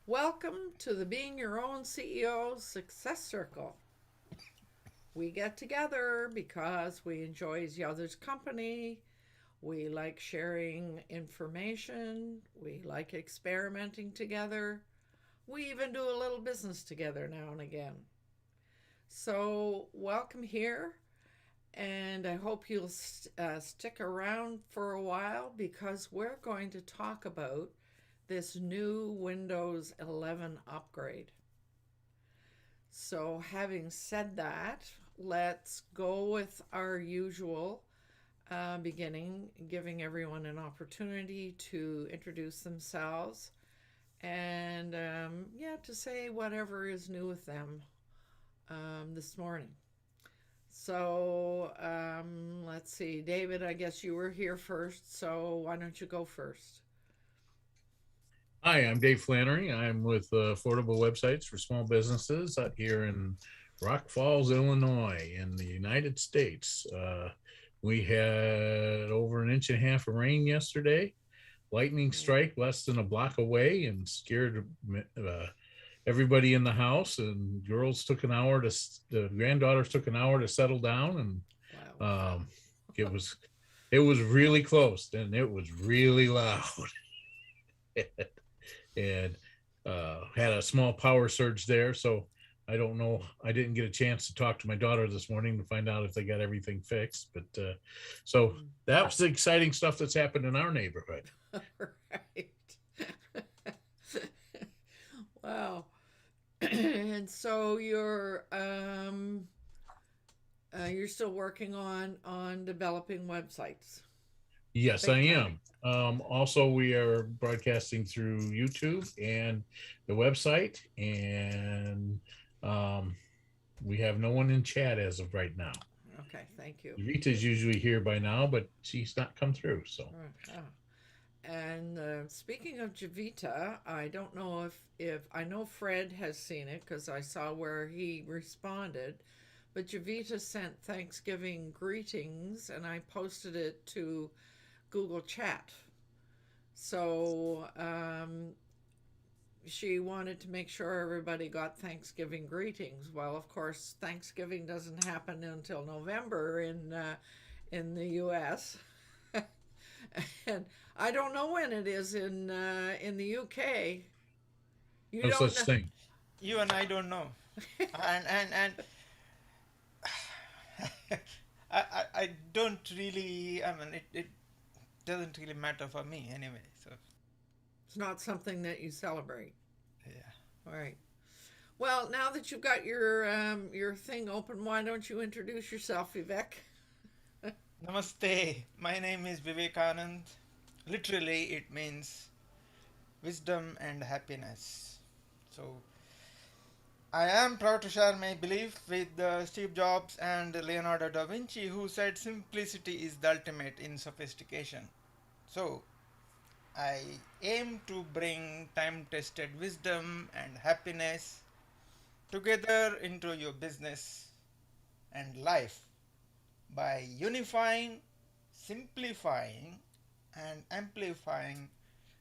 Welcome to the Being Your Own CEO Success Circle. We get together because we enjoy each other's company. We like sharing information. We like experimenting together. We even do a little business together now and again. So, welcome here. And I hope you'll stick around for a while because we're going to talk about this new Windows 11 upgrade. So having said that, let's go with our usual beginning, giving everyone an opportunity to introduce themselves and to say whatever is new with them this morning. So let's see, David, I guess you were here first, so why don't you go first? Hi, I'm Dave Flannery. I'm with Affordable Websites for Small Businesses out here in Rock Falls, Illinois, in the United States. We had over 1.5 inches of rain yesterday. Lightning strike less than a block away and scared everybody in the house. And the granddaughters took an hour to settle down, and Wow. it was really close, and it was really loud. And had a small power surge there. So I don't know. I didn't get a chance to talk to my daughter this morning to find out if they got everything fixed. But so that was the exciting stuff that's happened in our neighborhood. Right. Wow. And so you're still working on developing websites. Yes, I Big am. time. Also, we are broadcasting through YouTube and the website, and we have no one in chat as of right now. Okay, thank you. Rita's usually here by now, but she's not come through. So And speaking of Javita, I don't know if I know Fred has seen it because I saw where he responded, but Javita sent Thanksgiving greetings and I posted it to Google Chat. So she wanted to make sure everybody got Thanksgiving greetings. Well, of course, Thanksgiving doesn't happen until November in the U.S. And I don't know when it is in the UK. You no don't such know. thing. Even I don't know. And I don't really, I mean, it doesn't really matter for me anyway. So, It's not something that you celebrate. yeah. All right. Well, now that you've got your thing open, why don't you introduce yourself, Vivek? Namaste. My name is Vivekanand. Literally, it means wisdom and happiness. So, I am proud to share my belief with Steve Jobs and Leonardo da Vinci, who said simplicity is the ultimate in sophistication. So, I aim to bring time tested wisdom and happiness together into your business and life by unifying, simplifying, and amplifying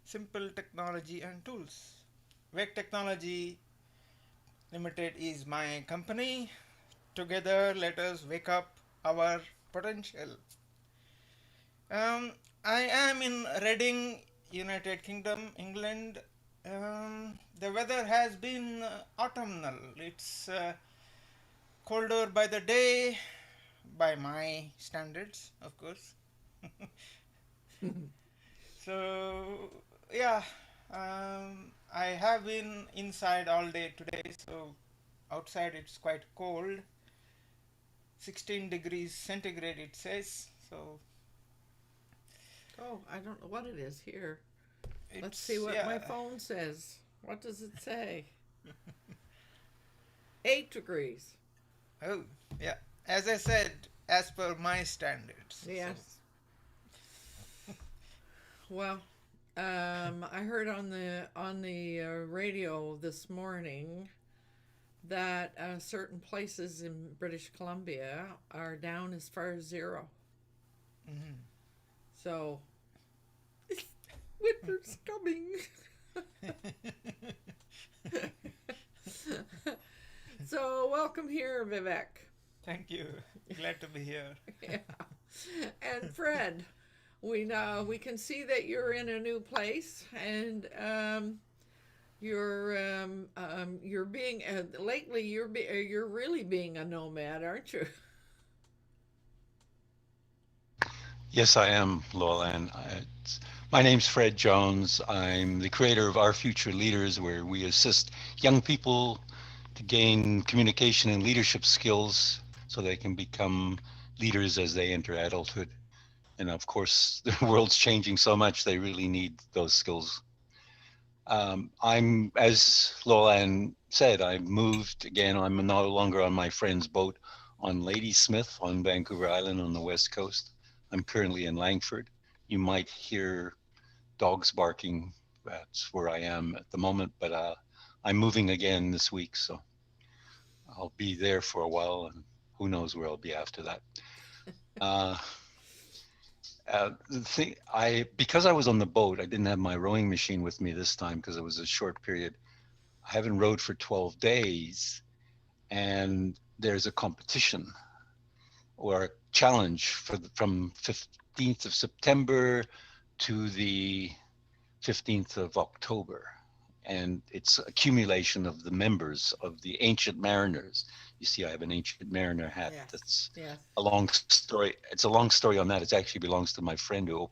simple technology and tools. Wake Technology Limited is my company. Together, let us wake up our potential. I am in Reading, United Kingdom, England. The weather has been autumnal. It's colder by the day, by my standards, of course. So, yeah, I have been inside all day today, so outside it's quite cold. 16 degrees centigrade it says. So Oh, I don't know what it is here. Let's see It's, what my yeah. phone says. What does it say? 8 degrees. Oh, yeah. As I said, as per my standards. So, Yes. Well, I heard on the radio this morning that certain places in British Columbia are down as far as zero. mhm. So winter's coming. So welcome here, Vivek. Thank you. Glad to be here. Yeah. And Fred, we know we can see that you're in a new place, and you're being lately you're really being a nomad, aren't you? Yes, I am, LowellAnn. My name's Fred Jones. I'm the creator of Our Future Leaders, where we assist young people to gain communication and leadership skills so they can become leaders as they enter adulthood. And of course, the world's changing so much, they really need those skills. As LowellAnn said, I moved again. I'm no longer on my friend's boat on Ladysmith on Vancouver Island on the west coast. I'm currently in Langford. You might hear dogs barking. That's where I am at the moment, but I'm moving again this week, so I'll be there for a while, and who knows where I'll be after that. Uh, the thing, because I was on the boat, I didn't have my rowing machine with me this time because it was a short period. I haven't rowed for 12 days, and there's a competition or a challenge from 15th of September to the 15th of October. And it's accumulation of the members of the Ancient Mariners. You see, I have an Ancient Mariner hat. Yes. That's Yes. a long story. It's a long story on that. It actually belongs to my friend who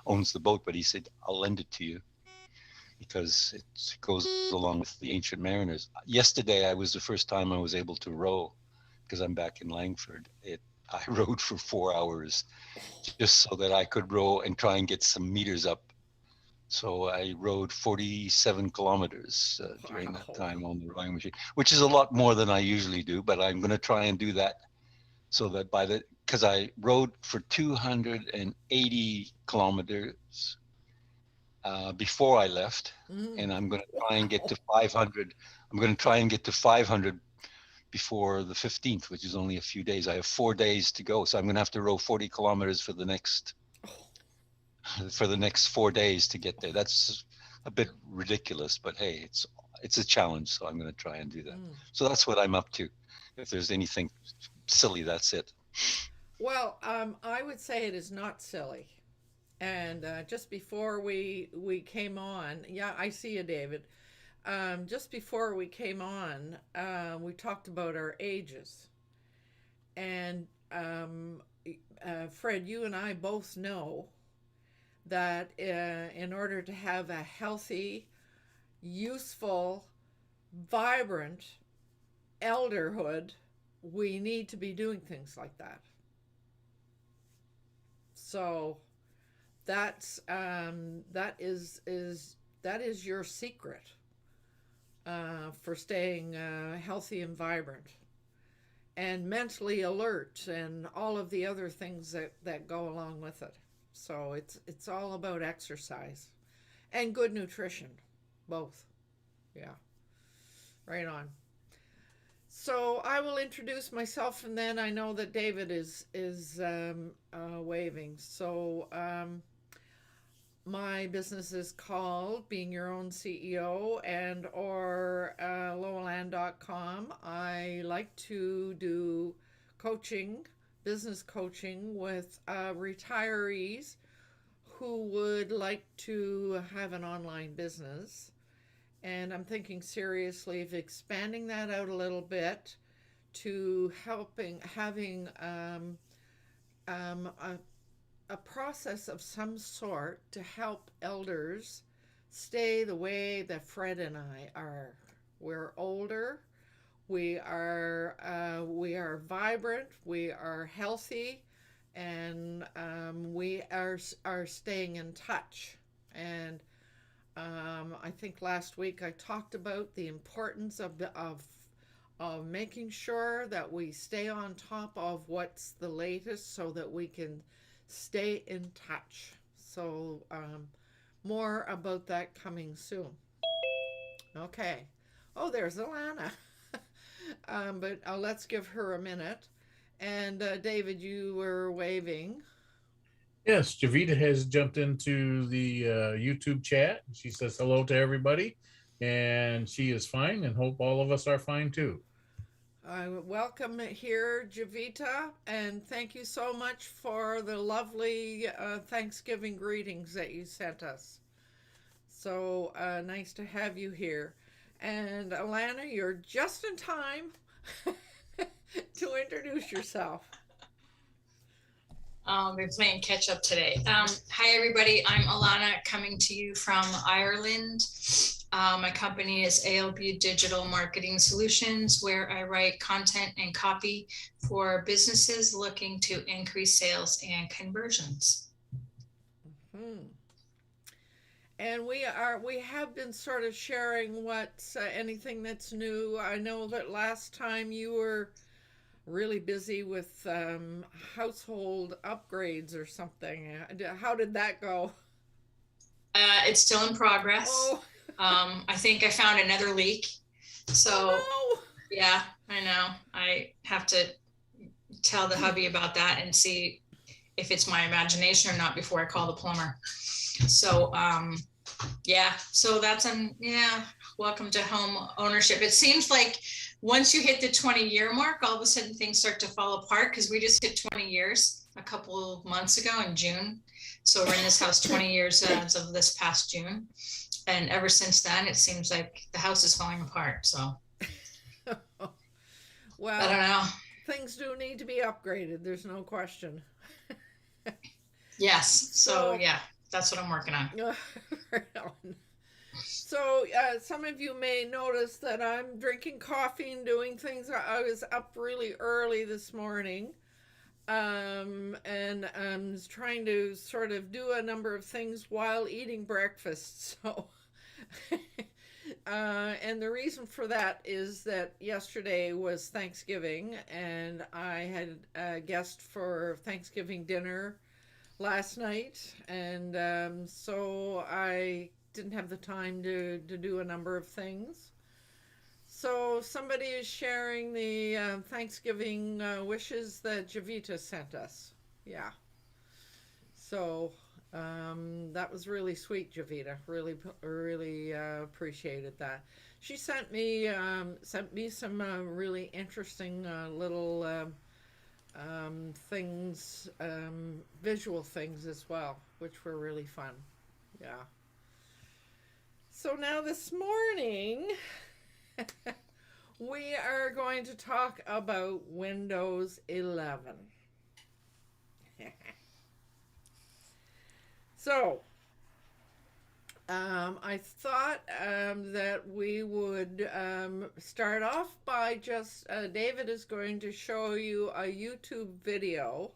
owns the boat, but he said, I'll lend it to you because it goes along with the Ancient Mariners. Yesterday, I was the first time I was able to row because I'm back in Langford. I rowed for 4 hours just so that I could row and try and get some meters up. So I rowed 47 kilometers during that Wow. time on the rowing machine, which is a lot more than I usually do, but I'm going to try and do that so that because I rowed for 280 kilometers before I left, Mm. and I'm going to try and get Wow. to 500. I'm going to try and get to 500 before the 15th, which is only a few days. I have 4 days to go, so I'm going to have to row 40 kilometers for the next 4 days to get there. That's a bit ridiculous, but hey, it's a challenge, so I'm going to try and do that. Mm. So that's what I'm up to. If there's anything silly, that's it. Well, I would say it is not silly. And just before we came on, yeah, I see you, David. Just before we came on, we talked about our ages, and Fred, you and I both know that in order to have a healthy, useful, vibrant elderhood, we need to be doing things like that. So that is your secret for staying healthy and vibrant and mentally alert and all of the other things that go along with it. So it's all about exercise and good nutrition, both. Yeah, right on. So I will introduce myself, and then I know that David is waving. So my business is called Being Your Own CEO and or LowellAnn.com. I like to do coaching, business coaching with retirees who would like to have an online business. And I'm thinking seriously of expanding that out a little bit to having a process of some sort to help elders stay the way that Fred and I are. We're older. We are vibrant. We are healthy, and we are staying in touch. And I think last week I talked about the importance of making sure that we stay on top of what's the latest so that we can stay in touch. So, more about that coming soon. Okay. Oh, there's Alana. But let's give her a minute. And David, you were waving. Yes, Javita has jumped into the YouTube chat. She says hello to everybody, and she is fine, and hope all of us are fine too. Welcome here, Javita, and thank you so much for the lovely Thanksgiving greetings that you sent us. So nice to have you here. And Alana, you're just in time to introduce yourself. We're playing catch up today. Hi, everybody. I'm Alana coming to you from Ireland. My company is ALB Digital Marketing Solutions, where I write content and copy for businesses looking to increase sales and conversions. Hmm. And we have been sort of sharing what's anything that's new. I know that last time you were really busy with household upgrades or something. How did that go? It's still in progress. Oh, I think I found another leak. So oh yeah, I know. I have to tell the hubby about that and see if it's my imagination or not before I call the plumber. So yeah, so that's welcome to home ownership. It seems like once you hit the 20-year mark, all of a sudden things start to fall apart, because we just hit 20 years a couple of months ago in June. So we're in this house 20 years as of this past June. And ever since then, it seems like the house is falling apart. So well, I don't know. Things do need to be upgraded. There's no question. Yes. So yeah, that's what I'm working on. Right on. So some of you may notice that I'm drinking coffee and doing things. I was up really early this morning, and I'm trying to sort of do a number of things while eating breakfast. So, and the reason for that is that yesterday was Thanksgiving, and I had a guest for Thanksgiving dinner last night, and so I didn't have the time to do a number of things. So somebody is sharing the Thanksgiving wishes that Javita sent us. Yeah. So that was really sweet, Javita. Really appreciated that. She sent me some really interesting little things, visual things as well, which were really fun. Yeah. So now this morning, we are going to talk about Windows 11. So, I thought that we would start off by just, David is going to show you a YouTube video.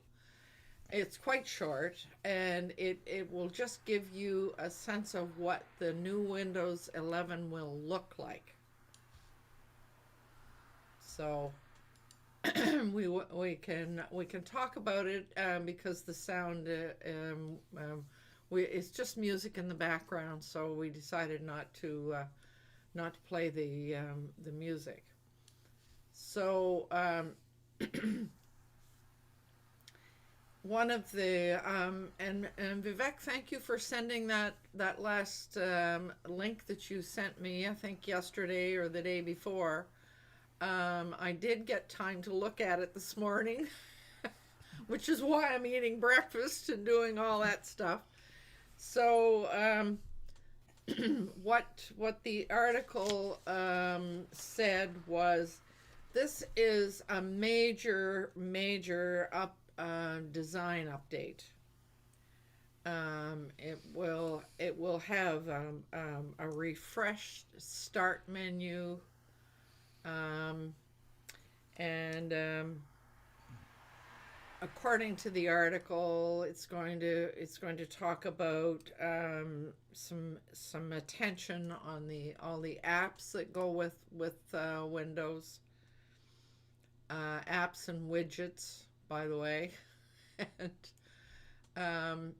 It's quite short, and it will just give you a sense of what the new Windows 11 will look like. So we can talk about it because the sound it's just music in the background, so we decided not to play the music. So one of the and Vivek, thank you for sending that last link that you sent me, I think yesterday or the day before. I did get time to look at it this morning, which is why I'm eating breakfast and doing all that stuff. So what the article said was, this is a major design update. It will have a refreshed start menu, and according to the article, it's going to talk about some attention on the all the apps that go with Windows, apps and widgets, by the way, and um,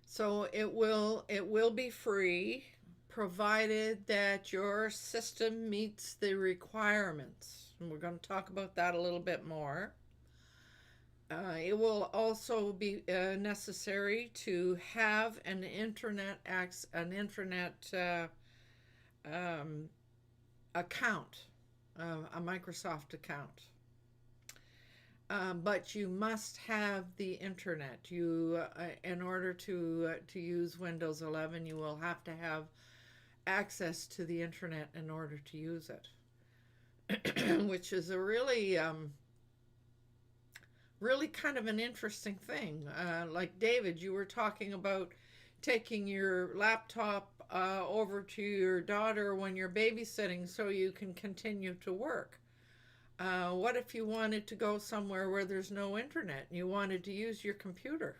so it will be free, provided that your system meets the requirements. And we're going to talk about that a little bit more. It will also be necessary to have an internet account, a Microsoft account. But you must have the internet. In order to use Windows 11, you will have to have access to the internet in order to use it, which is a really kind of an interesting thing. Like David, you were talking about taking your laptop over to your daughter when you're babysitting so you can continue to work. What if you wanted to go somewhere where there's no internet and you wanted to use your computer?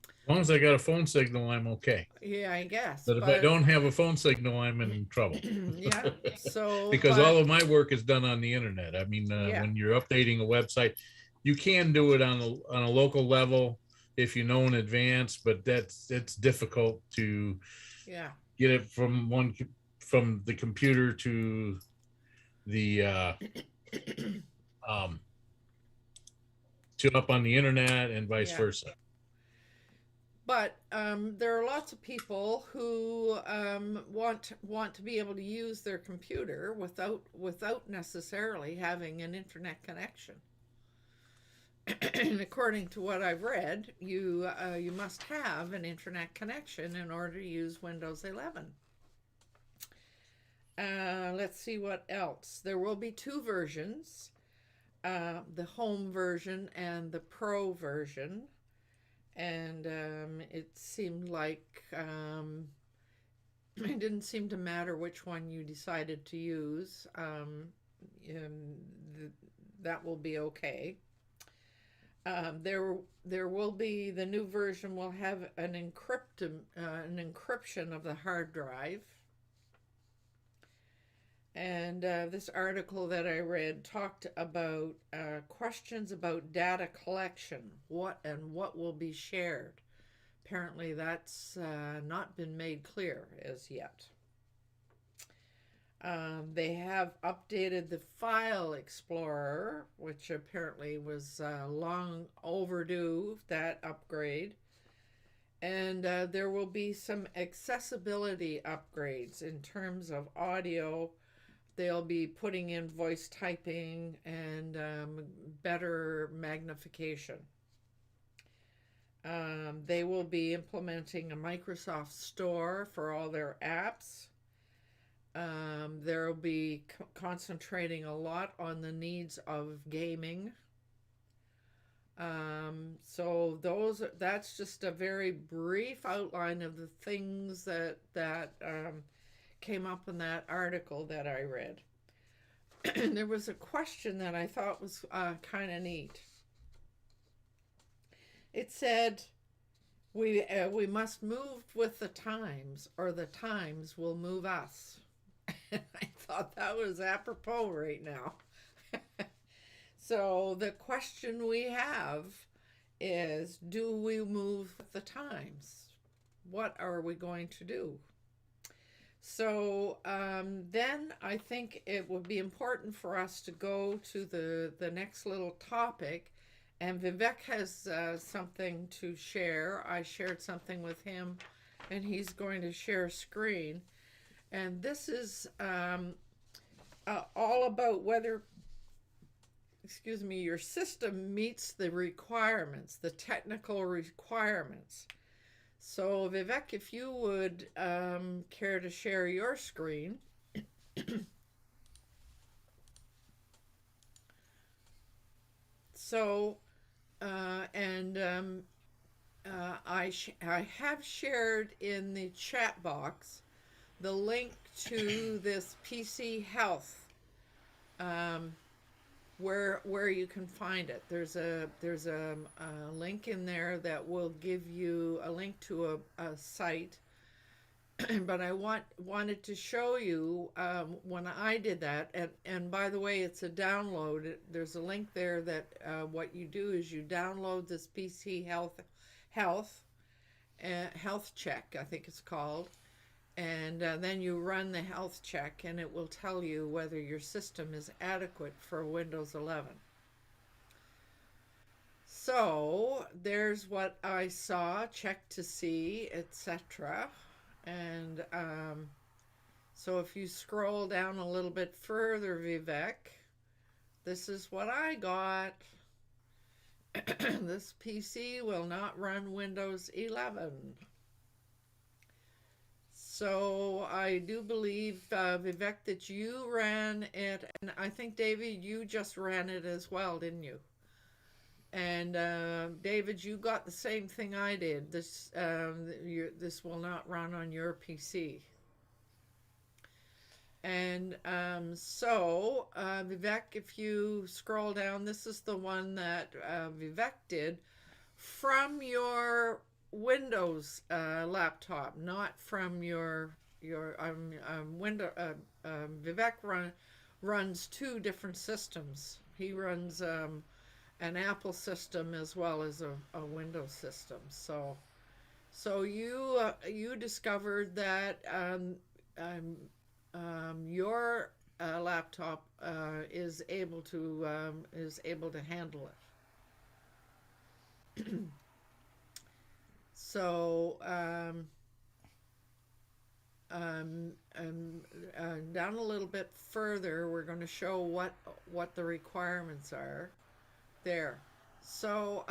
As long as I got a phone signal, I'm okay. Yeah, I guess. But if I don't have a phone signal, I'm in trouble. Yeah. So because all of my work is done on the internet. I mean, Yeah. when you're updating a website, you can do it on a local level if you know in advance, but it's difficult to yeah, get it from the computer to the to up on the internet and vice Yeah. versa. but there are lots of people who want to be able to use their computer without necessarily having an internet connection. And according to what I've read, you must have an internet connection in order to use Windows 11. Let's see what else. There will be two versions, the home version and the pro version. And it seemed like it didn't seem to matter which one you decided to use. That will be okay. There will be, the new version will have an encryption of the hard drive. And this article that I read talked about questions about data collection, what will be shared. Apparently that's not been made clear as yet. They have updated the File Explorer, which apparently was long overdue, that upgrade. And there will be some accessibility upgrades in terms of audio. They'll be putting in voice typing and better magnification. They will be implementing a Microsoft Store for all their apps. They'll be concentrating a lot on the needs of gaming. So that's just a very brief outline of the things that came up in that article that I read. There was a question that I thought was kind of neat. It said, we must move with the times, or the times will move us. And I thought that was apropos right now. So the question we have is, do we move with the times? What are we going to do? So then I think it would be important for us to go to the next little topic. And Vivek has something to share. I shared something with him, and he's going to share screen. And this is all about whether, your system meets the requirements, the technical requirements. So Vivek, if you would care to share your screen. So, I have shared in the chat box the link to this PC Health where you can find it. There's a link in there that will give you a link to a site. But I wanted to show you when I did that, and by the way, it's a download. There's a link there that what you do is you download this PC health health check, I think it's called, and then you run the health check, and it will tell you whether your system is adequate for Windows 11. So there's what I saw, check to see, etc. And so if you scroll down a little bit further, Vivek, this is what I got. This PC will not run Windows 11. So I do believe, Vivek, that you ran it, and I think, David, you just ran it as well, didn't you? And David, you got the same thing I did. This will not run on your PC. And so, Vivek, if you scroll down, this is the one that Vivek did from your Windows laptop, not from your window. Vivek runs two different systems. He runs an Apple system as well as a Windows system. So you discovered that your laptop is able to handle it. So down a little bit further, we're going to show what the requirements are there. So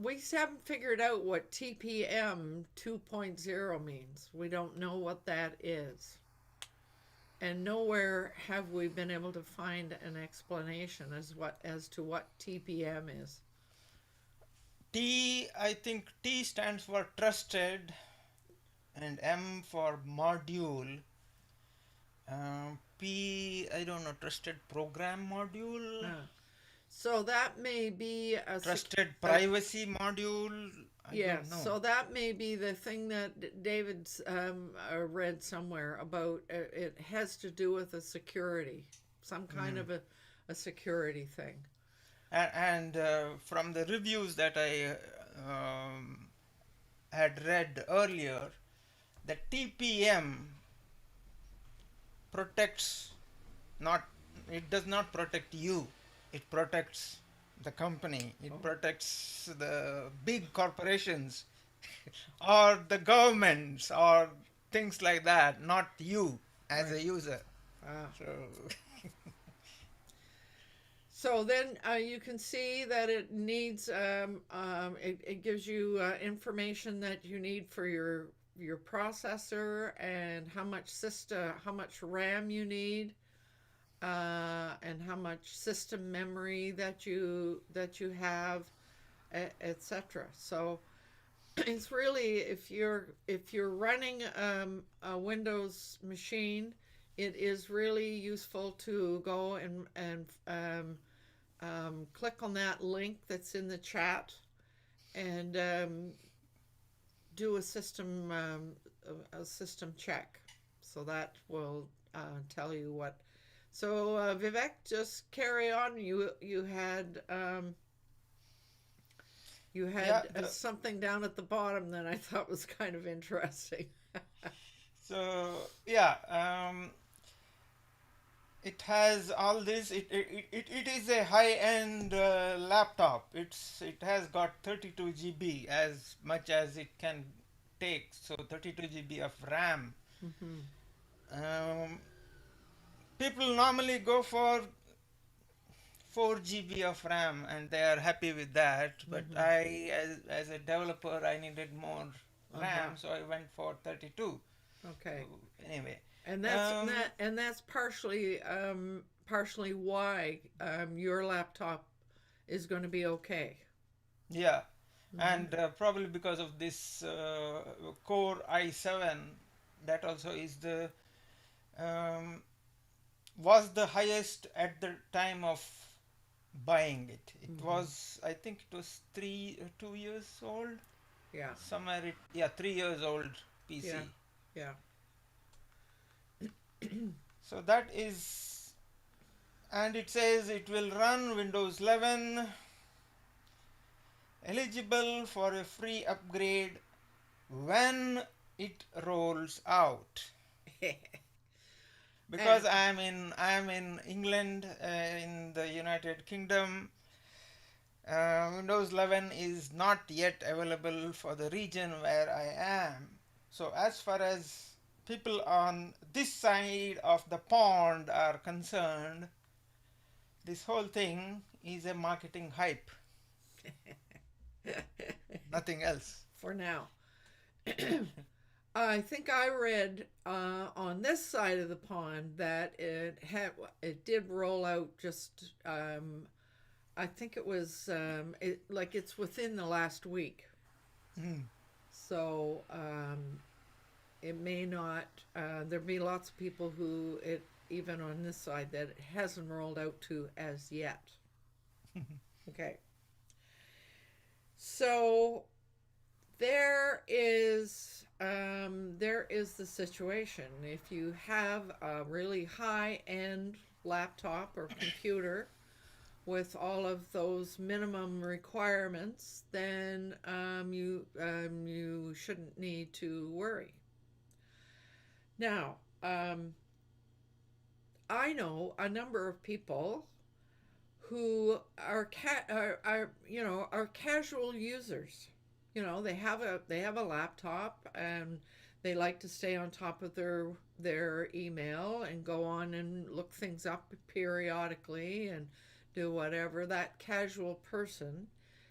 we haven't figured out what TPM 2.0 means. We don't know what that is. And nowhere have we been able to find an explanation as to what TPM is. I think T stands for trusted, and M for module. P, I don't know, trusted program module. So that may be a trusted privacy module. I don't know. So that may be the thing that David's read somewhere about. It has to do with a security, some kind of a security thing. And from the reviews that I had read earlier, the TPM protects it does not protect you. It protects the company. It protects the big corporations or the governments or things like that, not you as a user. So then you can see that it needs, it gives you information that you need for your processor and how much RAM you need, and how much system memory that you have, etc. So it's really, if you're running a Windows machine, it is really useful to go and click on that link that's in the chat and do a system check. So that will tell you what. So Vivek, just carry on. You had something down at the bottom that I thought was kind of interesting. So yeah, it has all this. It is a high-end laptop. It has got 32 GB, as much as it can take. So 32 GB of RAM. People normally go for 4 GB of RAM and they are happy with that. But I, as a developer, I needed more RAM, so I went for 32. Okay. So, anyway. And that's partially why your laptop is going to be okay. Yeah, and probably because of this Core i7, that also is was the highest at the time of buying it. It Mhm. was, I think it was 2 years old. Yeah. Somewhere yeah, 3 years old Yeah. PC. Yeah. So that is, and it says it will run Windows 11, eligible for a free upgrade when it rolls out. Because And I am in England, in the United Kingdom. Windows 11 is not yet available for the region where I am. So as far as people on this side of the pond are concerned, this whole thing is a marketing hype, nothing else. for now. I think I read on this side of the pond that it did roll out just I think it was it's within the last week. Mm. So it may not. There'll be lots of people who it even on this side that it hasn't rolled out to as yet. Okay. So there is the situation. If you have a really high end laptop or computer with all of those minimum requirements, then you shouldn't need to worry. Now, I know a number of people who are casual users. You know, they have a laptop and they like to stay on top of their email and go on and look things up periodically and do whatever. That casual person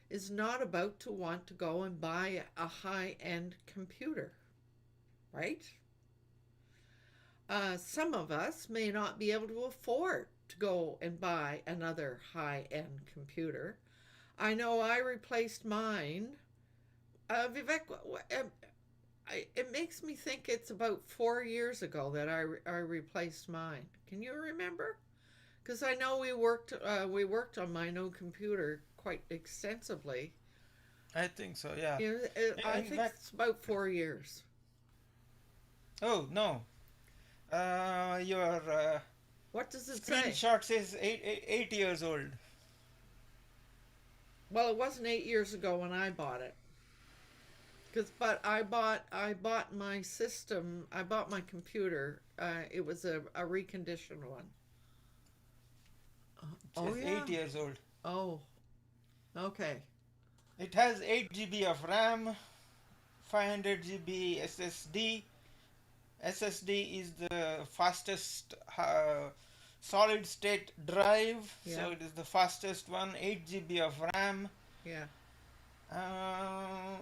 is not about to want to go and buy a high-end computer, right? Some of us may not be able to afford to go and buy another high end computer. I know I replaced mine. Vivek, it makes me think it's about 4 years ago that I replaced mine. Can you remember? Because I know we worked on my new computer quite extensively. I think so, yeah. You know, I In think fact, it's about 4 years. oh no, your What does it say? screenshot says 8 years old. Well, it wasn't 8 years ago when I bought it. But I bought my system. I bought my computer. It was a reconditioned one. It Oh says yeah. 8 years old. Oh, okay. It has 8 GB of RAM, 500 GB SSD. SSD is the fastest solid state drive, Yeah. so it is the fastest one. 8 GB of RAM. Yeah. Uh,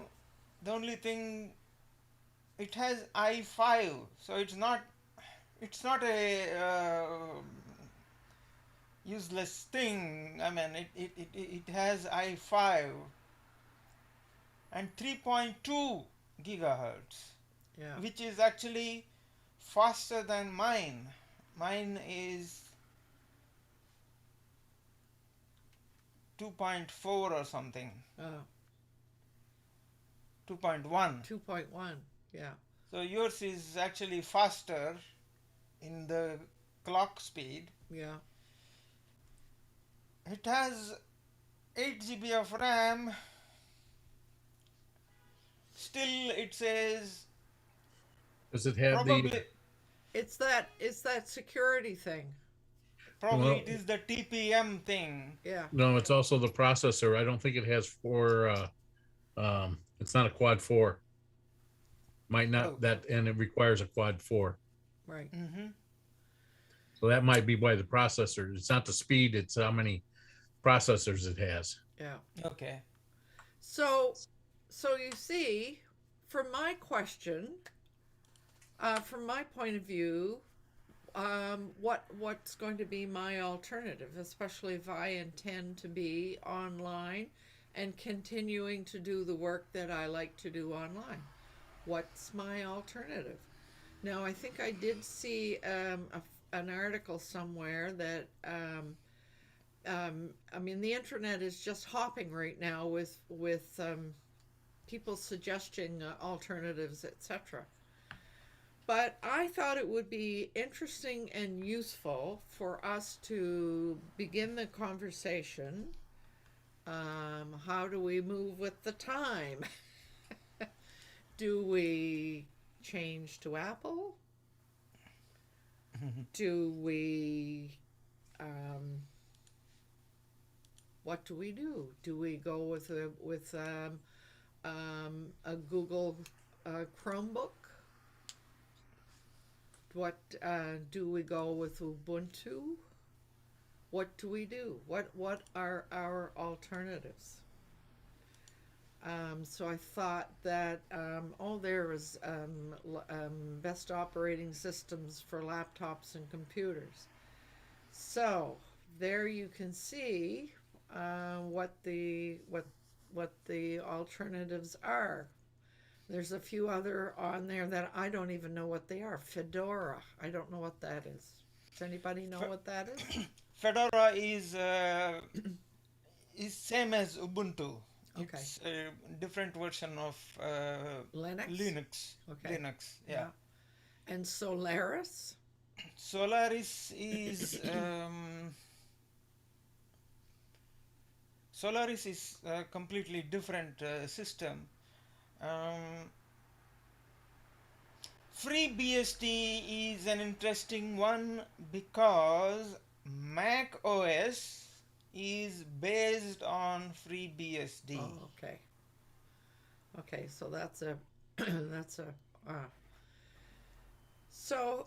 the only thing, it has i5, so it's not a useless thing. I mean, it has i5 and 3.2 gigahertz, Yeah. which is actually faster than mine. Mine is 2.4 or something, Oh, 2.1. 2.1. Yeah. So yours is actually faster in the clock speed. Yeah. It has 8 GB of RAM. Still, it says Does it have probably the? It's that security thing. probably Well, it is the TPM thing. Yeah. no, it's also the processor. I don't think it has four. It's not a quad four. Might Oh. not that, and it requires a quad four. Right. Mm-hmm. So that might be why the processor. It's not the speed. It's how many processors it has. Yeah. Okay. So, you see, from my question, from my point of view, what's going to be my alternative, especially if I intend to be online and continuing to do the work that I like to do online? What's my alternative? Now, I think I did see an article somewhere that I mean, the internet is just hopping right now with people suggesting alternatives, etc. But I thought it would be interesting and useful for us to begin the conversation. How do we move with the time? Do we change to Apple? Do we, what do we do? Do we go with a Google Chromebook? What do we go with Ubuntu? What do we do? What are our alternatives? So I thought that there is best operating systems for laptops and computers. So there you can see what the alternatives are. There's a few other on there that I don't even know what they are. Fedora, I don't know what that is. Does anybody know what that is? Fedora is same as Ubuntu. Okay. It's a different version of Linux? Okay. Linux, yeah. And Solaris? Solaris is Solaris is a completely different system. FreeBSD is an interesting one because Mac OS is based on FreeBSD. Oh, okay. Okay, so that's a so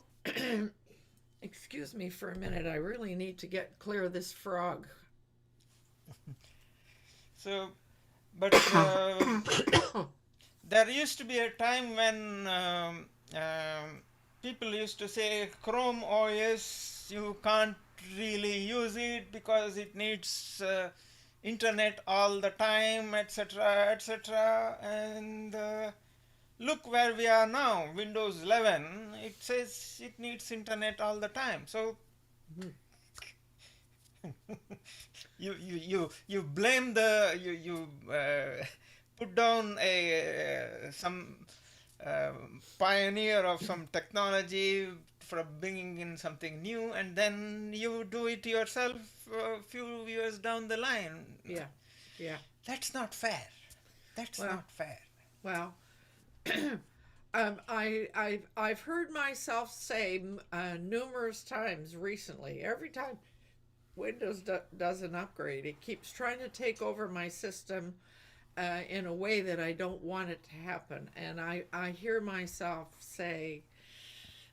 excuse me for a minute. I really need to get clear of this frog. So, but there used to be a time when people used to say Chrome OS, you can't really use it because it needs internet all the time, etc., etc. And look where we are now. Windows 11, it says it needs internet all the time. So you blame the you put down some pioneer of some technology for bringing in something new, and then you do it yourself a few years down the line. Yeah. That's not fair. That's not fair. Well, I've heard myself say numerous times recently. Every time Windows does an upgrade, it keeps trying to take over my system in a way that I don't want it to happen. And I hear myself say,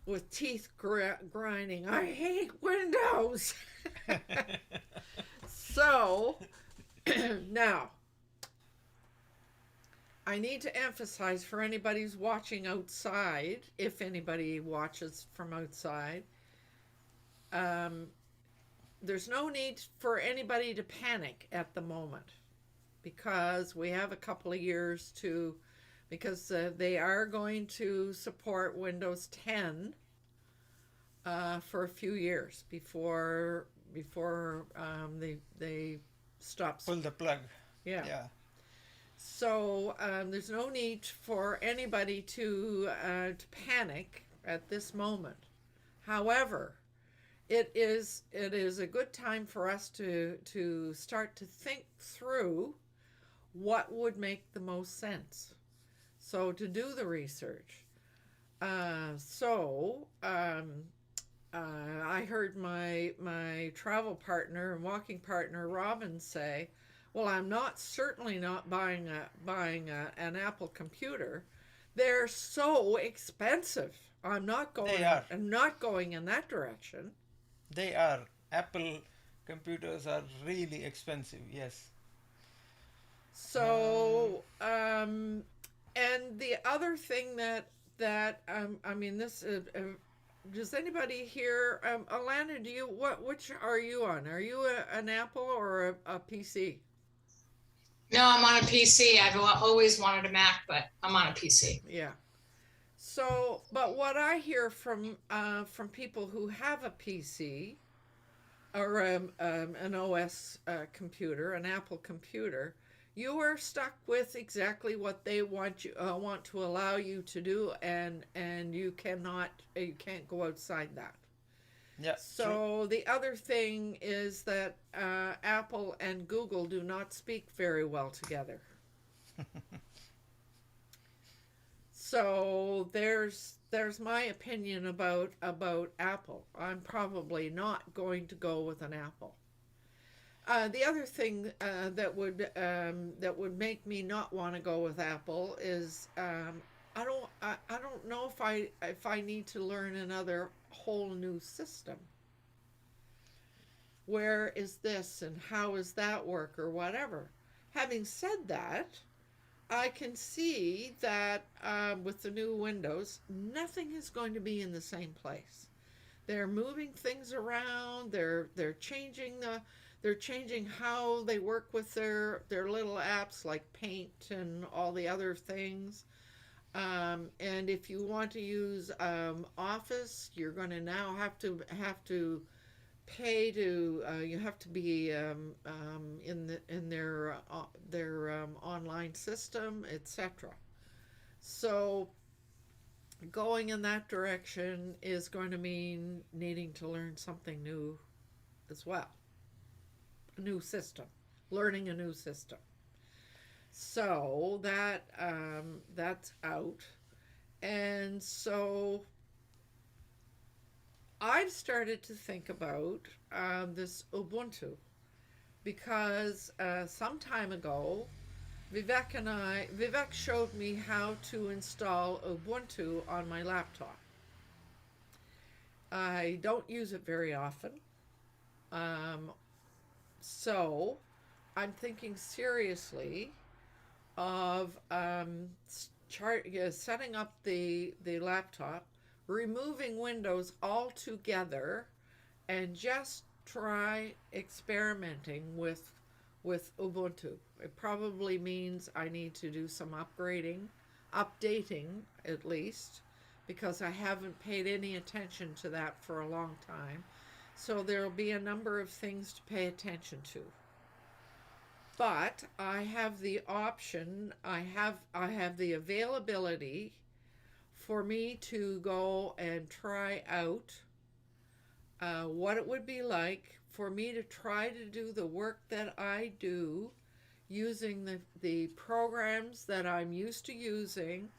with teeth grinding, I hate Windows. So now I need to emphasize for anybody who's watching outside, if anybody watches from outside, there's no need for anybody to panic at the moment, because we have a couple of years because they are going to support Windows 10 for a few years before they stop. Pull the plug. Yeah. So there's no need for anybody to panic at this moment. However, it is a good time for us to start to think through what would make the most sense. So to do the research. I heard my travel partner and walking partner Robin say, "Well, I'm certainly not buying an Apple computer. They're so expensive. I'm not going in that direction." They are. Apple computers are really expensive. Yes. So, and the other thing that I mean, this does anybody here, Alana, which are you on? Are you an Apple or a PC? No, I'm on a PC. I've always wanted a Mac, but I'm on a PC. Yeah. So, but what I hear from people who have a PC, or an OS computer, an Apple computer, you are stuck with exactly what they want to allow you to do, and you can't go outside that. Yeah, true. So the other thing is that Apple and Google do not speak very well together. So there's my opinion about Apple. I'm probably not going to go with an Apple. The other thing that would make me not want to go with Apple is I don't know if I need to learn another whole new system. Where is this and how is that work or whatever. Having said that, I can see that with the new Windows, nothing is going to be in the same place. They're moving things around. They're changing how they work with their little apps like Paint and all the other things. And if you want to use Office, you're going to now have to pay to you have to be in their online system, etc. So going in that direction is going to mean needing to learn something new as well, a new system, learning a new system. So that's out, and so I've started to think about this Ubuntu because some time ago, Vivek showed me how to install Ubuntu on my laptop. I don't use it very often, um, so I'm thinking seriously of setting up the laptop, removing Windows altogether, and just try experimenting with Ubuntu. It probably means I need to do some updating at least, because I haven't paid any attention to that for a long time. So there'll be a number of things to pay attention to. But I have the option, I have the availability for me to go and try out what it would be like for me to try to do the work that I do using the programs that I'm used to using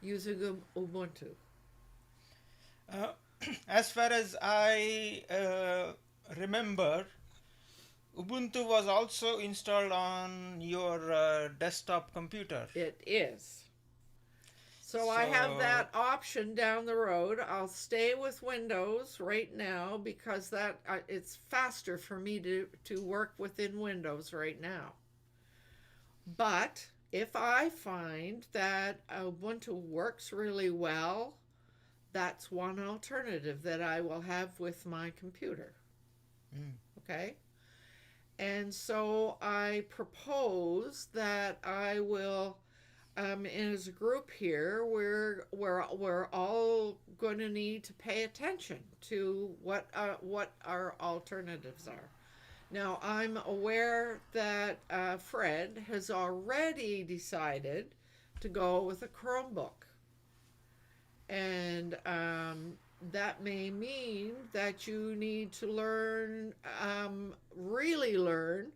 Ubuntu. Uh, as far as I remember, Ubuntu was also installed on your desktop computer. It is. So I have So, that option down the road. I'll stay with Windows right now because that it's faster for me to work within Windows right now. But if I find that Ubuntu works really well, that's one alternative that I will have with my computer. mm, Okay? And so I propose that I will, as a group here, we're all going to need to pay attention to what our alternatives are. Now I'm aware that Fred has already decided to go with a Chromebook, and that may mean that you need to really learn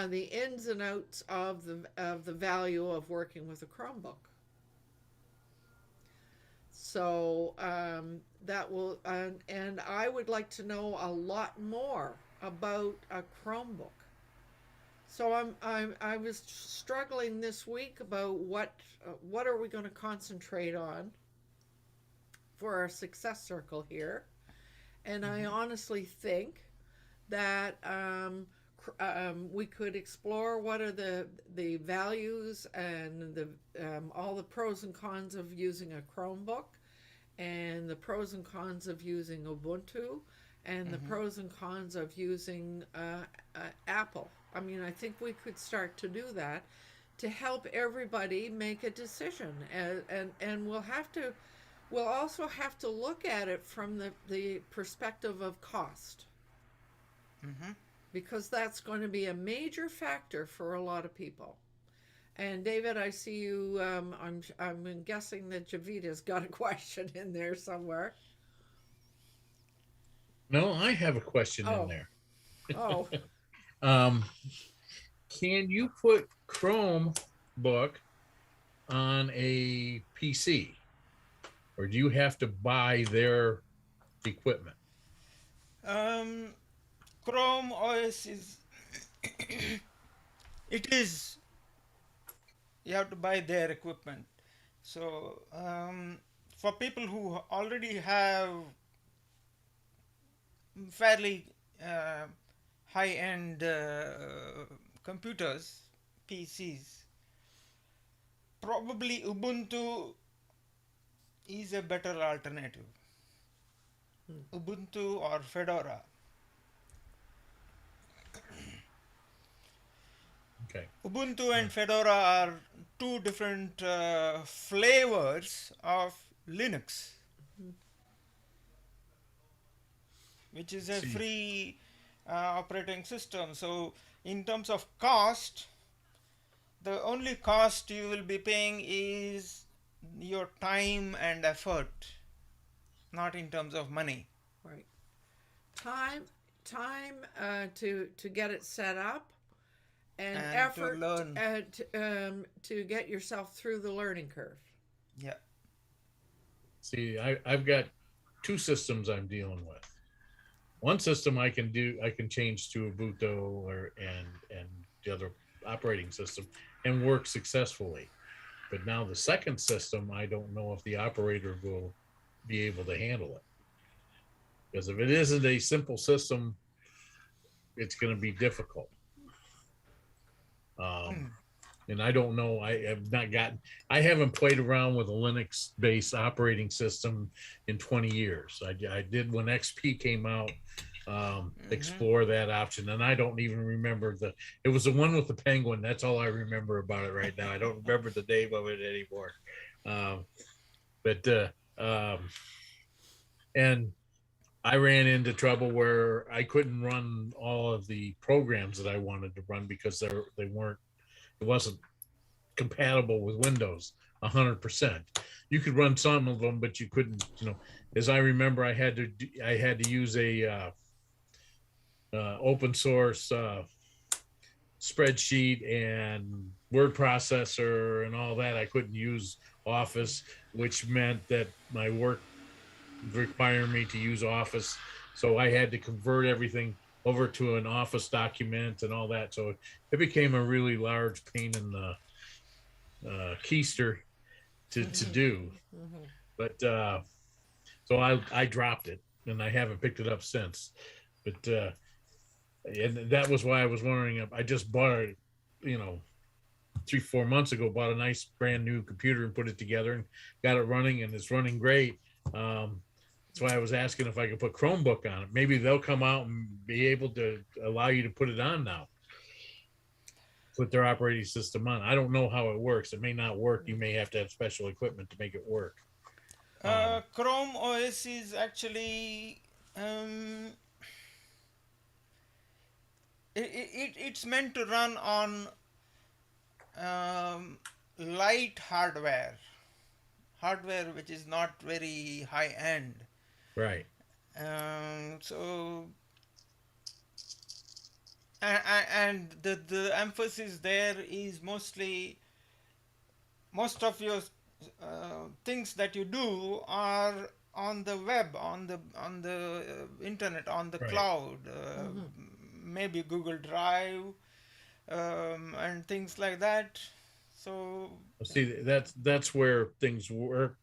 the ins and outs of the value of working with a Chromebook. So that will, and I would like to know a lot more about a Chromebook. So I was struggling this week about what are we going to concentrate on for our success circle here, and I mhm. honestly think that we could explore what are the values and the all the pros and cons of using a Chromebook, and the pros and cons of using Ubuntu, and the Mhm. pros and cons of using Apple. I mean, I think we could start to do that to help everybody make a decision, and we'll have to We'll also have to look at it from the perspective of cost, Mm-hmm. because that's going to be a major factor for a lot of people. And David, I see you. I'm guessing that Javita's got a question in there somewhere. No, I have a question in Oh, there. oh, Um, can you put Chromebook on a PC, or do you have to buy their equipment? Um, Chrome OS is it is you have to buy their equipment. So for people who already have fairly uh, high-end computers, PCs, probably Ubuntu is a better alternative. Ubuntu or Fedora. Okay. Ubuntu and Fedora are two different flavors of Linux, which is a See, free operating system. So, in terms of cost, the only cost you will be paying is your time and effort, not in terms of money. right. Time, to get it set up, and And to effort learn. to get yourself through the learning curve. Yeah. see, I've got two systems I'm dealing with. One system I can change to Ubuntu and the other operating system and work successfully. But now the second system, I don't know if the operator will be able to handle it. Because if it isn't a simple system, it's going to be difficult. Hmm. And I don't know. I haven't played around with a Linux based operating system in 20 years. I did when XP came out, explore that option. And I don't even remember it was the one with the penguin. That's all I remember about it right now. I don't remember the name of it anymore. Um, but, and I ran into trouble where I couldn't run all of the programs that I wanted to run because it wasn't compatible with Windows 100%. You could run some of them, but you couldn't. As I remember, I had to use a open source spreadsheet and word processor and all that. I couldn't use Office, which meant that my work required me to use Office, so I had to convert everything over to an Office document and all that. So it became a really large pain in the keister to do. Mm-hmm. But so I dropped it and I haven't picked it up since. But and that was why I was wondering. I just bought it, 3-4 months ago. Bought a nice brand new computer and put it together and got it running, and it's running great. That's why I was asking if I could put Chromebook on it. Maybe they'll come out and be able to allow you to put it on now. Put their operating system on. I don't know how it works. It may not work. You may have to have special equipment to make it work. Chrome OS is actually it's meant to run on light hardware which is not very high end. Right. So and the emphasis there is most of your things that you do are on the web, on the internet, on the Right. cloud, maybe Google Drive, and things like that. So See, that's where things work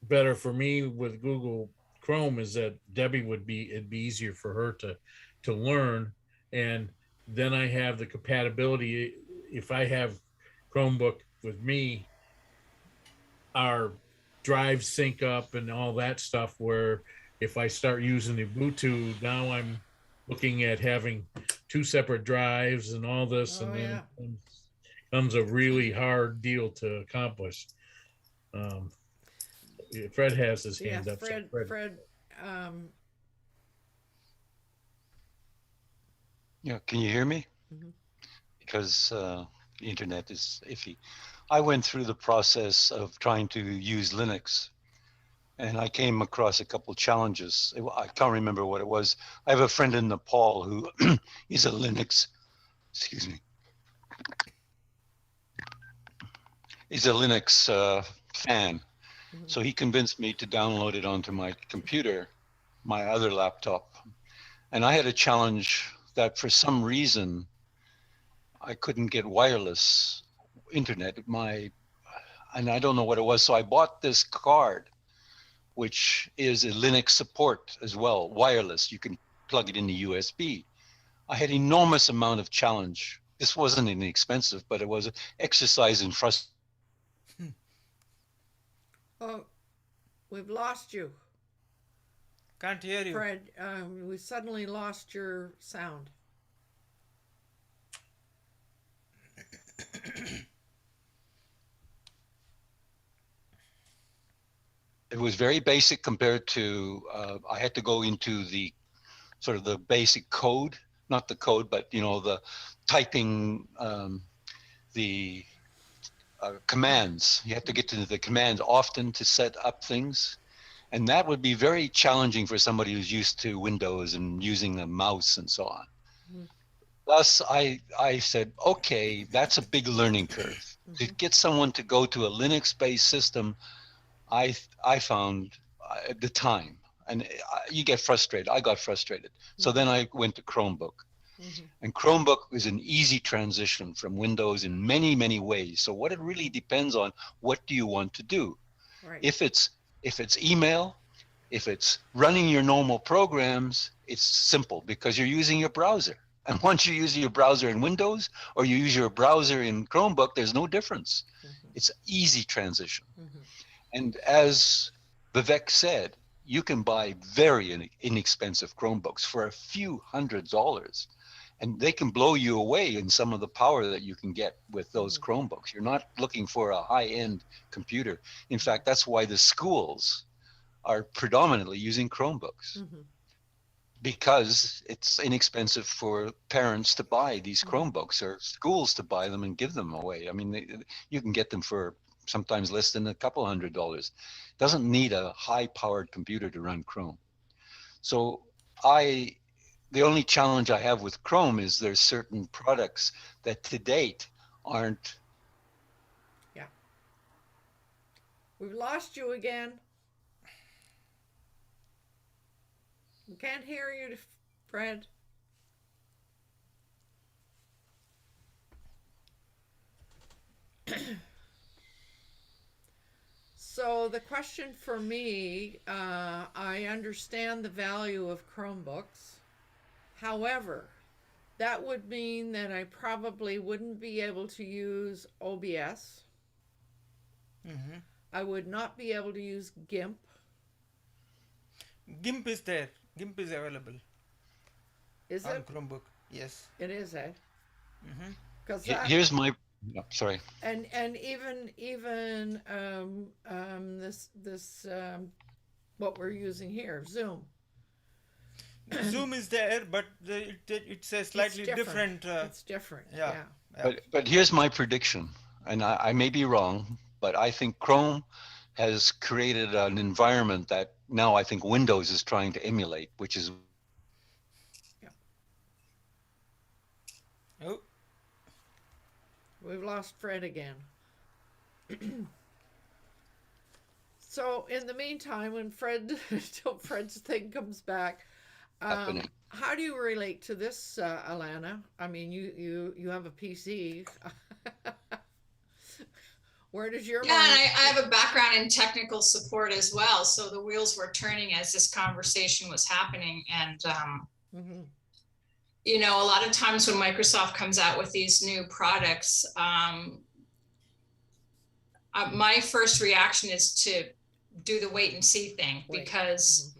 better for me with Google Chrome is that it'd be easier for her to learn, and then I have the compatibility. If I have Chromebook with me, our drives sync up and all that stuff. Where if I start using Ubuntu, now I'm looking at having two separate drives and all this, Oh, and then yeah. it comes a really hard deal to accomplish. Um, Fred has his Yes, hand up. So Fred, Yeah, can you hear me? Mhm. Because the internet is iffy. I went through the process of trying to use Linux, and I came across a couple challenges. I can't remember what it was. I have a friend in Nepal who is a Linux, excuse me, he's a Linux fan. Mhm. So he convinced me to download it onto my computer, my other laptop. And I had a challenge that for some reason I couldn't get wireless internet. And I don't know what it was. So I bought this card, which is a Linux support as well, wireless. You can plug it into USB. I had enormous amount of challenge. This wasn't inexpensive, but it was an exercise in frustration. Oh, we've lost you, Can't hear you. Fred. We suddenly lost your sound. It was very basic compared to, I had to go into the sort of the basic code, not the code, but the typing, the commands. You have to get to the commands often to set up things. And that would be very challenging for somebody who's used to Windows and using a mouse and so on. Mhm. Thus, I said, okay, that's a big learning curve. To get someone to go to a Linux-based system, I found the time, and you get frustrated. I got frustrated. So then I went to Chromebook. Mhm. And Chromebook is an easy transition from Windows in many, many ways. So what it really depends on, what do you want to do? Right. If it's email, if it's running your normal programs, it's simple because you're using your browser. And once you use your browser in Windows or you use your browser in Chromebook, there's no difference. Mhm. It's easy transition. Mhm. And as Vivek said, you can buy very inexpensive Chromebooks for a few $100s, and they can blow you away in some of the power that you can get with those Chromebooks. You're not looking for a high-end computer. In fact, that's why the schools are predominantly using Chromebooks, Mhm. because it's inexpensive for parents to buy these Chromebooks or schools to buy them and give them away. I mean, you can get them for sometimes less than a couple $100. Doesn't need a high-powered computer to run Chrome. So the only challenge I have with Chrome is there's certain products that to date aren't. Yeah. We've lost you again. We can't hear you, Fred. So the question for me, I understand the value of Chromebooks. However, that would mean that I probably wouldn't be able to use OBS. Mhm. I would not be able to use GIMP. GIMP is there. GIMP is available Is on it? Chromebook. Yes. It is, eh? Mhm. Because that Here's my. Sorry. and even this what we're using here, Zoom. Zoom is there, but it's a slightly different. It's different. Yeah. Yeah. Yeah. But here's my prediction, and I may be wrong, but I think Chrome has created an environment that now I think Windows is trying to emulate, which is. Yeah. Oh, We've lost Fred again. So in the meantime, when till Fred's thing comes back, happening. how do you relate to this, Alana? I mean, you have a PC. Where does your Yeah, and mind? I have a background in technical support as well. So the wheels were turning as this conversation was happening. And, Mm-hmm. you know, a lot of times when Microsoft comes out with these new products, my first reaction is to do the wait and see thing, because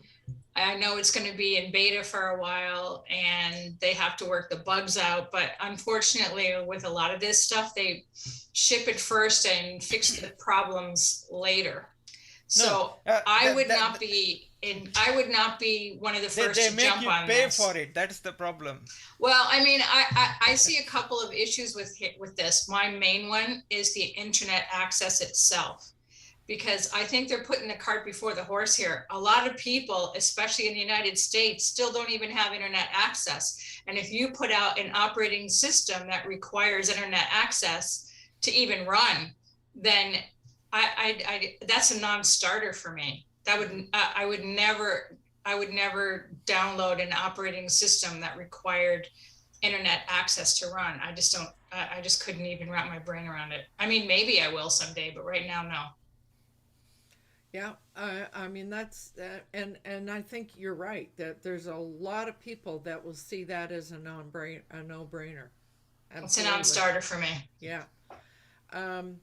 I know it's going to be in beta for a while and they have to work the bugs out. But unfortunately, with a lot of this stuff, they ship it first and fix the problems later. So I would not be one of the first they to make jump you on pay this. for it. That's the problem. Well, I mean, I see a couple of issues with this. My main one is the internet access itself, because I think they're putting the cart before the horse here. A lot of people, especially in the United States, still don't even have internet access. And if you put out an operating system that requires internet access to even run, then that's a non-starter for me. That would I would never download an operating system that required internet access to run. I just don't. I just couldn't even wrap my brain around it. I mean, maybe I will someday, but right now, no. Yeah, I mean that's and I think you're right that there's a lot of people that will see that as a no-brainer. It's a Absolutely. non-starter for me. Yeah. Um,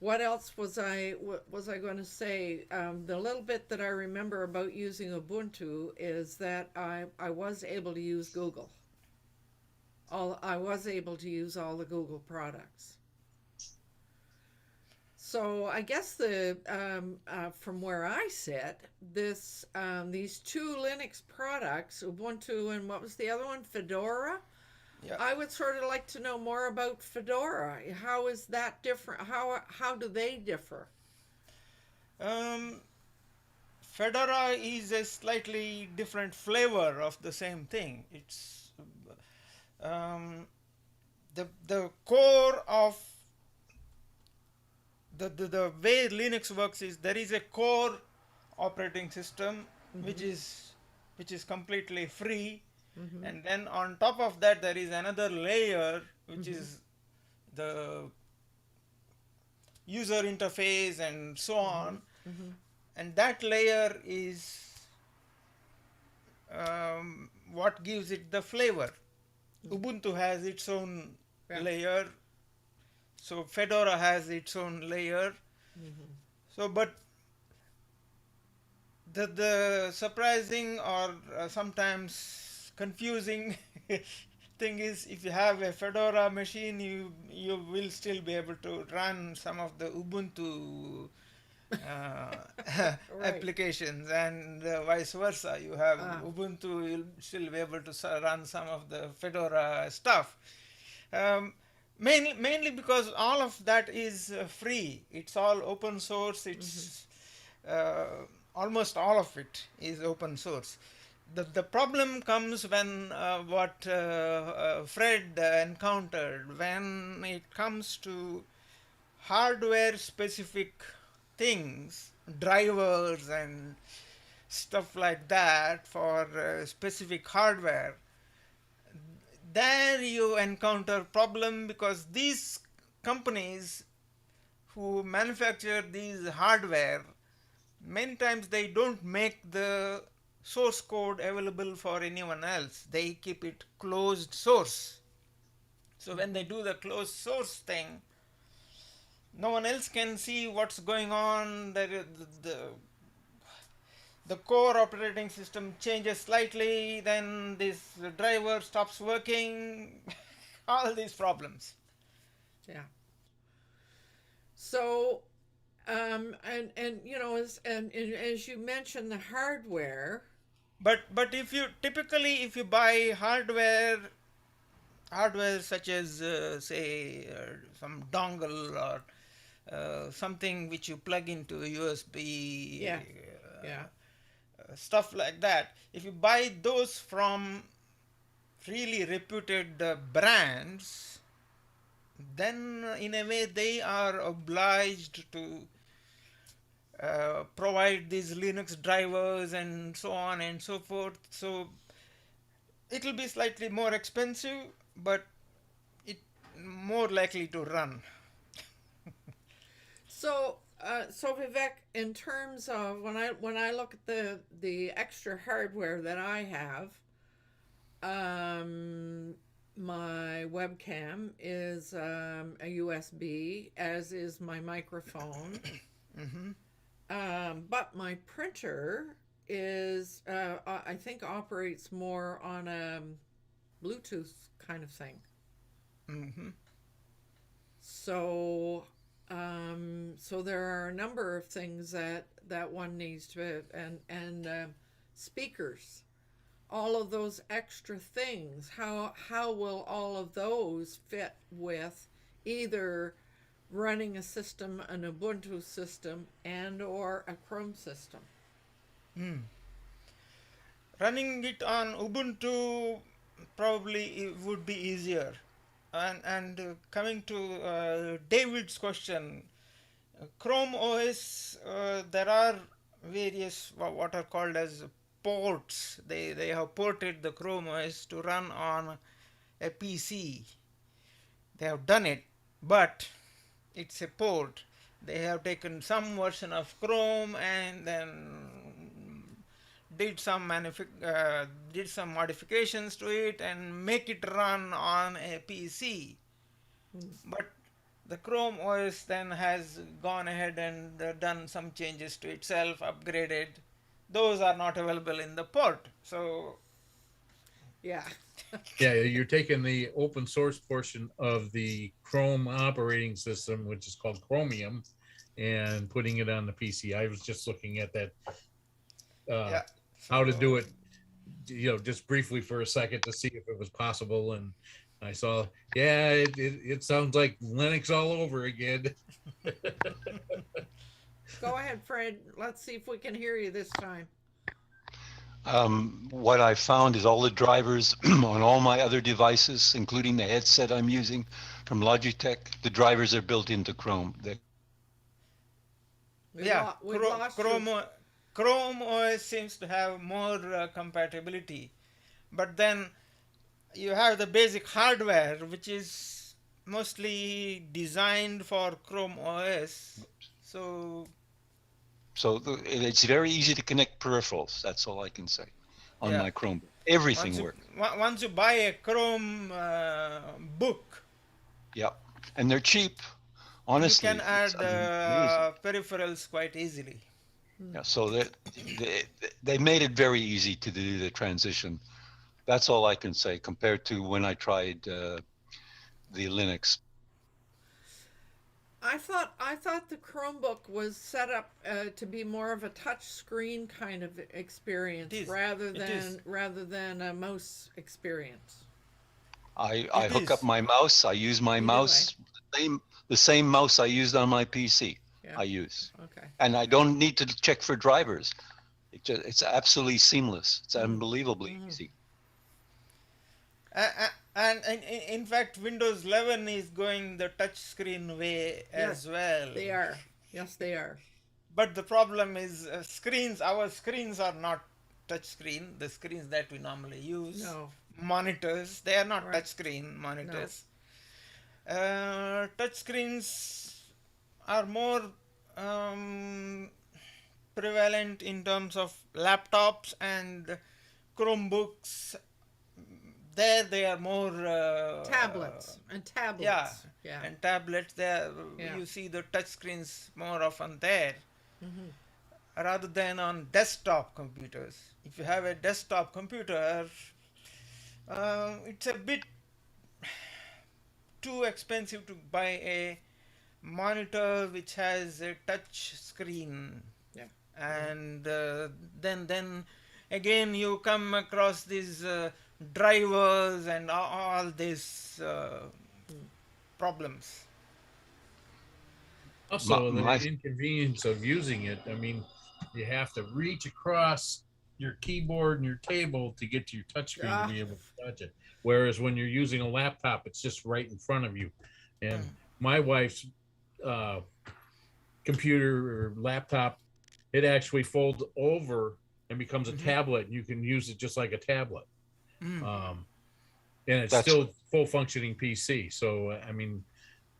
what else was I going to say? The little bit that I remember about using Ubuntu is that I was able to use Google. I was able to use all the Google products. So I guess from where I sit, these two Linux products, Ubuntu and what was the other one, Fedora. Yeah. I would sort of like to know more about Fedora. How is that different? How do they differ? Fedora is a slightly different flavor of the same thing. It's the core of the way Linux works is there is a core operating system which is completely free, and then on top of that there is another layer which is the user interface and so on, and that layer is what gives it the flavor. Ubuntu has its own layer, so Fedora has its own layer. So, but the surprising or sometimes confusing thing is, if you have a Fedora machine, you will still be able to run some of the Ubuntu applications, and vice versa. You have Ubuntu, you'll still be able to run some of the Fedora stuff. Mainly because all of that is free. It's all open source. It's almost all of it is open source. The problem comes when what Fred encountered, when it comes to hardware specific things, drivers and stuff like that for specific hardware. There you encounter problem, because these companies who manufacture these hardware, many times they don't make the source code available for anyone else. They keep it closed source. So when they do the closed source thing, no one else can see what's going on. The core operating system changes slightly, then this driver stops working. All these problems. Yeah. So, and you know, as you mentioned, the hardware. But if you buy hardware such as some dongle or something which you plug into USB, stuff like that, if you buy those from really reputed brands, then in a way they are obliged to provide these Linux drivers and so on and so forth. So it will be slightly more expensive, but it more likely to run. So Vivek, in terms of when I look at the extra hardware that I have, my webcam is a USB, as is my microphone. But my printer is I think operates more on a Bluetooth kind of thing. So so there are a number of things that that one needs to, and speakers, all of those extra things. How will all of those fit with either running a system, an Ubuntu system, and or a Chrome system? Running it on Ubuntu probably it would be easier. And coming to David's question, Chrome OS, there are various what are called as ports. They have ported the Chrome OS to run on a PC. They have done it, but it's a port. They have taken some version of Chrome and then did some modifications to it and make it run on a PC. But the Chrome OS then has gone ahead and done some changes to itself, upgraded. Those are not available in the port. So Yeah. Yeah, you're taking the open source portion of the Chrome operating system, which is called Chromium, and putting it on the PC. I was just looking at that, yeah, how to do so it, just briefly for a second to see if it was possible. And I saw, yeah, it sounds like Linux all over again. Go ahead, Fred. Let's see if we can hear you this time. What I found is all the drivers on all my other devices, including the headset I'm using from Logitech, the drivers are built into Chrome. yeah, We lost you. Chrome OS seems to have more compatibility, but then you have the basic hardware which is mostly designed for Chrome OS. So It's very easy to connect peripherals. That's all I can say on yeah, my Chrome. Everything works. once you buy a Chrome book, Yeah, and they're cheap. you Honestly, can add it's amazing. peripherals quite easily. Yeah, so they made it very easy to do the transition. That's all I can say compared to when I tried the Linux. I thought the Chromebook was set up to be more of a touch screen kind of experience It is. rather than a mouse experience. I It hook up is. my mouse. I use my You do, mouse, the same mouse I used on my PC. Yeah. I use, Okay. and I don't need to check for drivers. It's absolutely seamless. It's unbelievably easy. And in fact, Windows 11 is going the touch screen way as well. They are. Yes, they are. But the problem is our screens are not touch screen. The screens that we normally use, No. monitors, they are not Right. touch screen monitors. Touch screens are more prevalent in terms of laptops and Chromebooks. There they are more Tablets and tablets. yeah, Yeah. and tablets. There Yeah. you see the touch screens more often there, Mhm. rather than on desktop computers. If you have a desktop computer, it's a bit too expensive to buy a monitor which has a touch screen. Yeah. And then again you come across these drivers and all these problems. Also, My- the inconvenience of using it. I mean, you have to reach across your keyboard and your table to get to your touchscreen to be able to touch it. Whereas when you're using a laptop, it's just right in front of you. And my wife's computer or laptop, it actually folds over and becomes a tablet, and you can use it just like a tablet. And it's still full functioning PC. So I mean,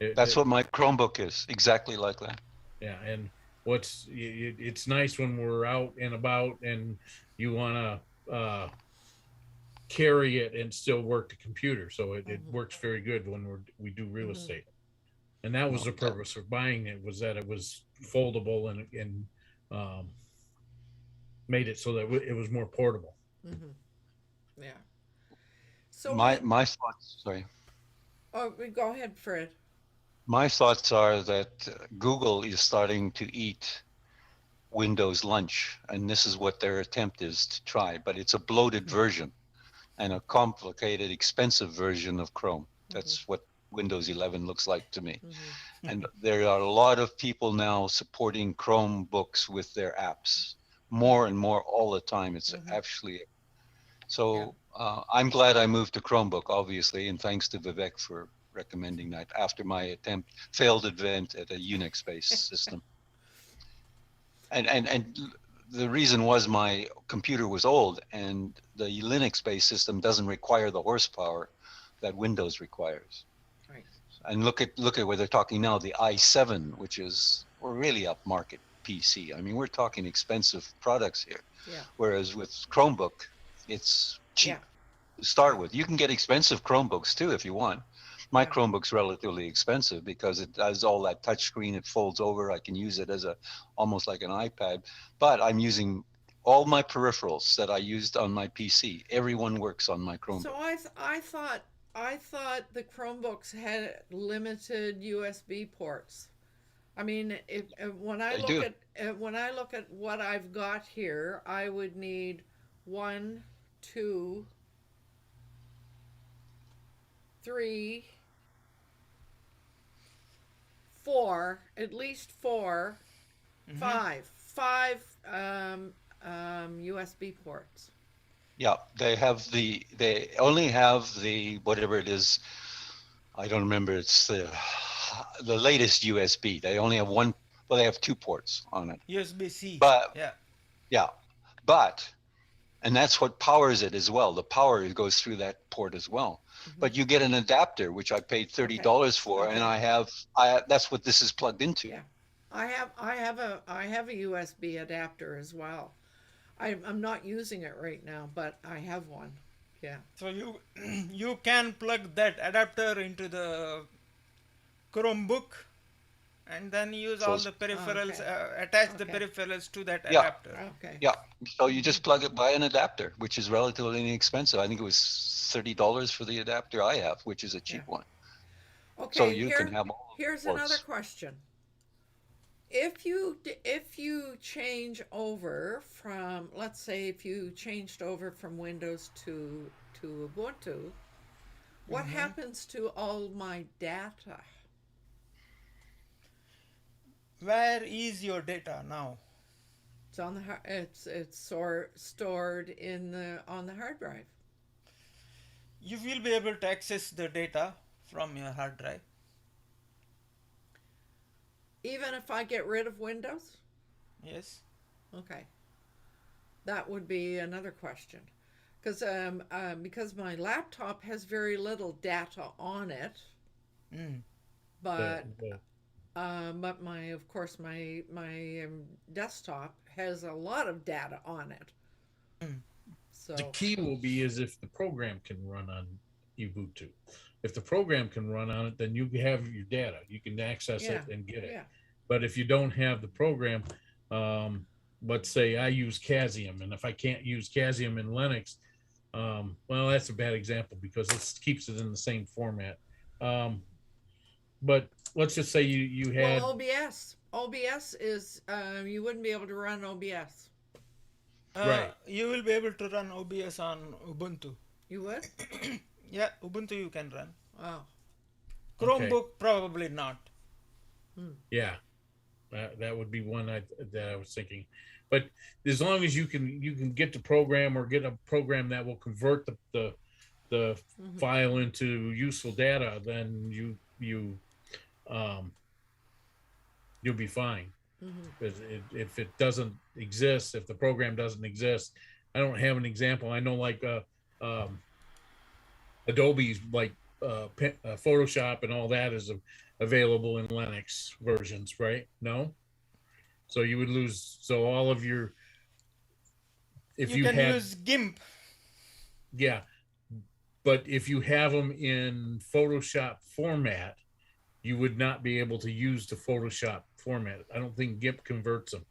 that's what my Chromebook is, exactly like that. Yeah, and it's nice when we're out and about and you want to carry it and still work the computer. So it works very good when we do real estate. And that was the purpose of buying it, was that it was foldable and made it so that it was more portable. Yeah. So my thoughts. Sorry. Oh, go ahead, Fred. My thoughts are that Google is starting to eat Windows lunch, and this is what their attempt is to try, but it's a bloated version and a complicated, expensive version of Chrome. That's what Windows 11 looks like to me. And there are a lot of people now supporting Chromebooks with their apps, more and more all the time. It's actually so. I'm glad I moved to Chromebook, obviously, and thanks to Vivek for recommending that after my failed attempt at a Unix-based system. And the reason was my computer was old, and the Linux-based system doesn't require the horsepower that Windows requires. Right. And look at where they're talking now, the i7, which is really upmarket PC. I mean, we're talking expensive products here. Yeah. Whereas with Chromebook, it's cheap to start with. You can get expensive Chromebooks too if you want. My Chromebook's relatively expensive because it has all that touchscreen. It folds over. I can use it as almost like an iPad. But I'm using all my peripherals that I used on my PC. Everyone works on my Chromebook. So I thought the Chromebooks had limited USB ports. I mean, when I look at what I've got here, I would need 1, 2, 3, 4, at least 4, 5 USB ports. Yeah, they only have the whatever it is. I don't remember. It's the latest USB. They only have one. Well, they have 2 ports on it. USB-C. But yeah, but and that's what powers it as well. The power goes through that port as well. But you get an adapter, which I paid $30 for, and that's what this is plugged into. Yeah, I have a USB adapter as well. I'm not using it right now, but I have one. Yeah. So you can plug that adapter into the Chromebook and then use all the peripherals, attach the peripherals to that adapter. Okay. Yeah. So you just plug it by an adapter, which is relatively inexpensive. I think it was $30 for the adapter I have, which is a cheap one. Okay. So you can have all here's ports. Another question. If you change over from, let's say, if you changed over from Windows to Ubuntu, what happens to all my data? Where is your data now? It's on the stored on the hard drive. You will be able to access the data from your hard drive. Even if I get rid of Windows? Yes. Okay. That would be another question. Because my laptop has very little data on it. But my desktop has a lot of data on it. So the key will be is if the program can run on Ubuntu. If the program can run on it, then you have your data. You can access it and get it. But if you don't have the program, let's say I use Casium, and if I can't use Casium in Linux, well, that's a bad example because it keeps it in the same format. But let's just say you had OBS is you wouldn't be able to run OBS. Right. You will be able to run OBS on Ubuntu. You would? Yeah, Ubuntu you can run. Oh. Chromebook probably not. Yeah, that would be one that I was thinking. But as long as you can get the program or get a program that will convert the file into useful data, then you'll be fine. Because if it doesn't exist, if the program doesn't exist, I don't have an example. I know like Adobe's like Photoshop and all that is available in Linux versions, right? No, so you would lose. So all of your you can use GIMP. Yeah, but if you have them in Photoshop format, you would not be able to use the Photoshop format. I don't think GIMP converts them.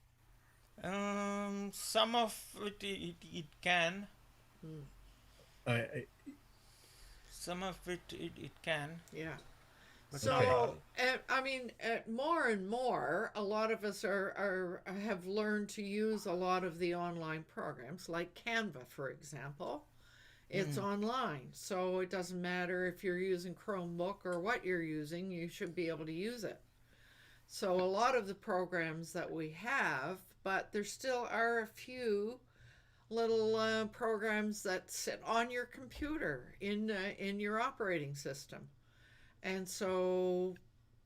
Some of it can. Some of it can. Yeah. So, I mean, more and more, a lot of us have learned to use a lot of the online programs, like Canva, for example. It's Mm. online, so it doesn't matter if you're using Chromebook or what you're using, you should be able to use it. So, a lot of the programs that we have, but there still are a few little programs that sit on your computer in your operating system, and so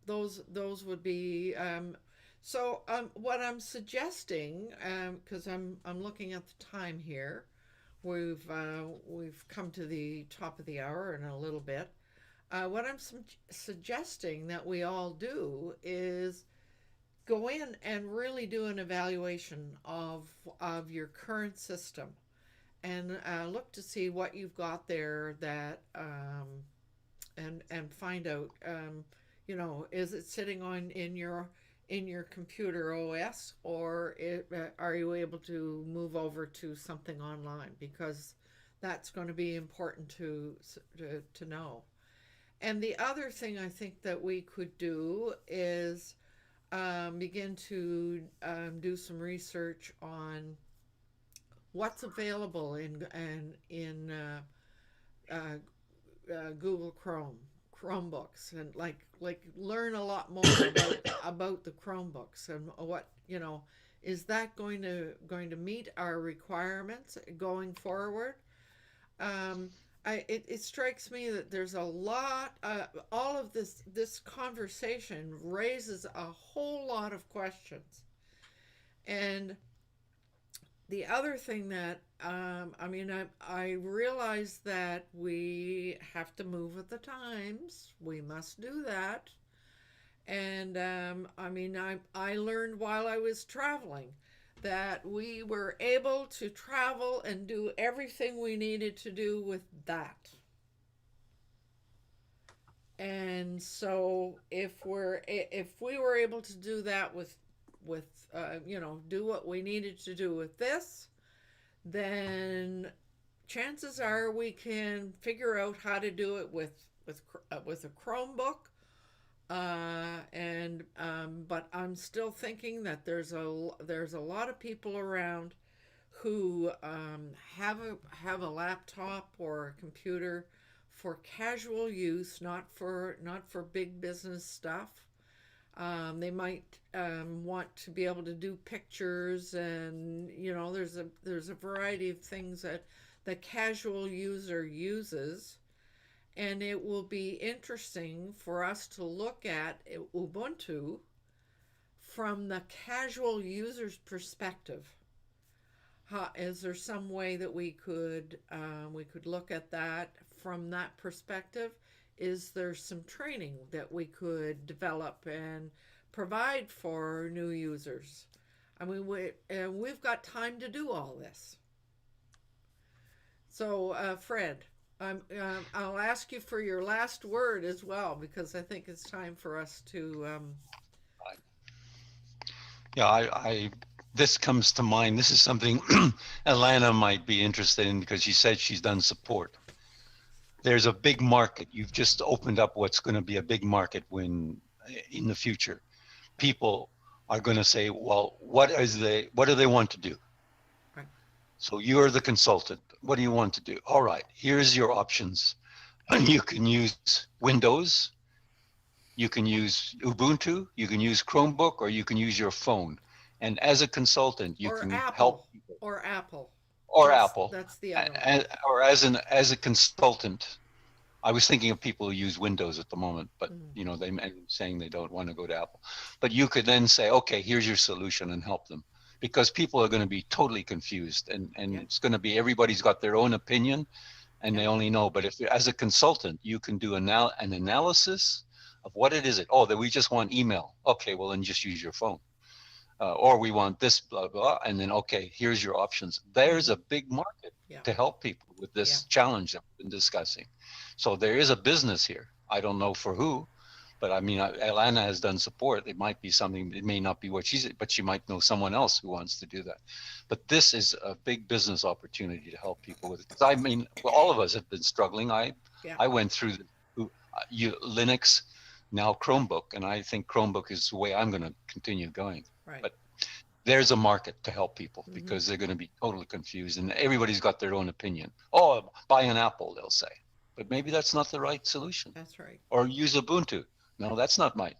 those would be what I'm suggesting, because I'm looking at the time here. We've come to the top of the hour in a little bit. What I'm suggesting that we all do is go in and really do an evaluation of your current system, and look to see what you've got there, that and find out, is it sitting on in your computer OS, or are you able to move over to something online, because that's going to be important to know. And the other thing I think that we could do is begin to do some research on what's available in Google Chromebooks, and like learn a lot more about the Chromebooks, and what, is that going to meet our requirements going forward. It strikes me that there's a lot, all of this conversation raises a whole lot of questions. And the other thing that, I realize that we have to move with the times. We must do that. And I learned while I was traveling that we were able to travel and do everything we needed to do with that. And so if we were able to do that with do what we needed to do with this, then chances are we can figure out how to do it with a Chromebook. And But I'm still thinking that there's a lot of people around who have a laptop or a computer for casual use, not for big business stuff. They might want to be able to do pictures, and there's a variety of things that the casual user uses. And it will be interesting for us to look at Ubuntu from the casual user's perspective. Is there some way that we could look at that from that perspective? Is there some training that we could develop and provide for new users? I mean, we've got time to do all this. So, Fred, I'll ask you for your last word as well, because I think it's time for us to. Yeah, I this comes to mind. This is something Alana might be interested in, because she said she's done support. There's a big market. You've just opened up what's going to be a big market when in the future. People are going to say, well, what do they want to do? Right. So you're the consultant. What do you want to do? All right, here's your options. You can use Windows, you can use Ubuntu, you can use Chromebook, or you can use your phone. And as a consultant, you can help people. Or Apple. Or Apple. That's the other one. Or as a consultant, I was thinking of people who use Windows at the moment, but they saying they don't want to go to Apple. But you could then say, okay, here's your solution, and help them, because people are going to be totally confused, and it's going to be, everybody's got their own opinion, and they only know. But if as a consultant, you can do an analysis of what it is. That we just want email. Okay, well then just use your phone. Or we want this, blah, blah, and then, okay, here's your options. There's a big market to help people with this challenge that we've been discussing. So there is a business here. I don't know for who, but Alana has done support. It might be something, it may not be what she's, but she might know someone else who wants to do that. But this is a big business opportunity to help people with it. Because all of us have been struggling. I went through Linux now Chromebook, and I think Chromebook is the way I'm going to continue going. Right. But there's a market to help people Mhm. because they're going to be totally confused, and everybody's got their own opinion. Oh, buy an Apple, they'll say, but maybe that's not the right solution. That's right. Or use Ubuntu. No, that's not mine.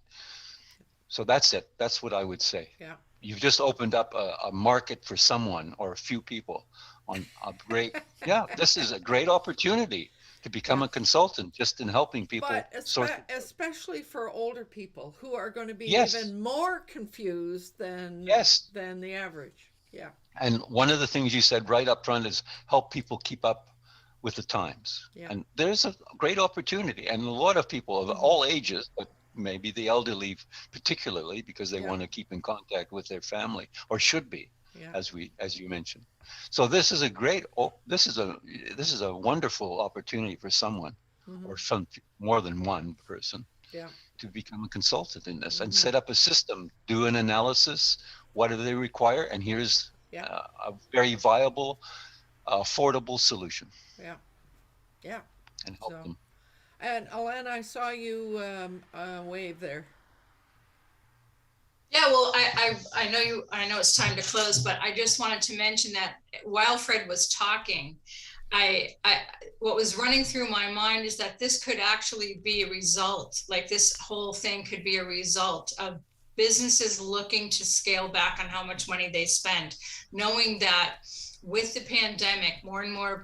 So that's it. That's what I would say. Yeah. You've just opened up a market for someone or a few people on a great, yeah, this is a great opportunity to become Yeah. a consultant just in helping people But sort. especially for older people who are going to be Yes. even more confused than Yes. the average. Yeah. And one of the things you said right up front is help people keep up with the times. Yeah. And there's a great opportunity. And a lot of people of all ages, but maybe the elderly particularly, because they Yeah. want to keep in contact with their family, or should be, Yeah. as you mentioned. So this is a great, this is a wonderful opportunity for someone, Mhm. or some more than one person, Yeah. to become a consultant in this and Mhm. set up a system, do an analysis. What do they require? And here's Yeah. a very viable, affordable solution, Yeah. Yeah. and help So- them. And LowellAnn, I saw you wave there. Yeah, well, I know it's time to close, but I just wanted to mention that while Fred was talking, what was running through my mind is that this could actually be a result, like this whole thing could be a result of businesses looking to scale back on how much money they spend, knowing that with the pandemic, more and more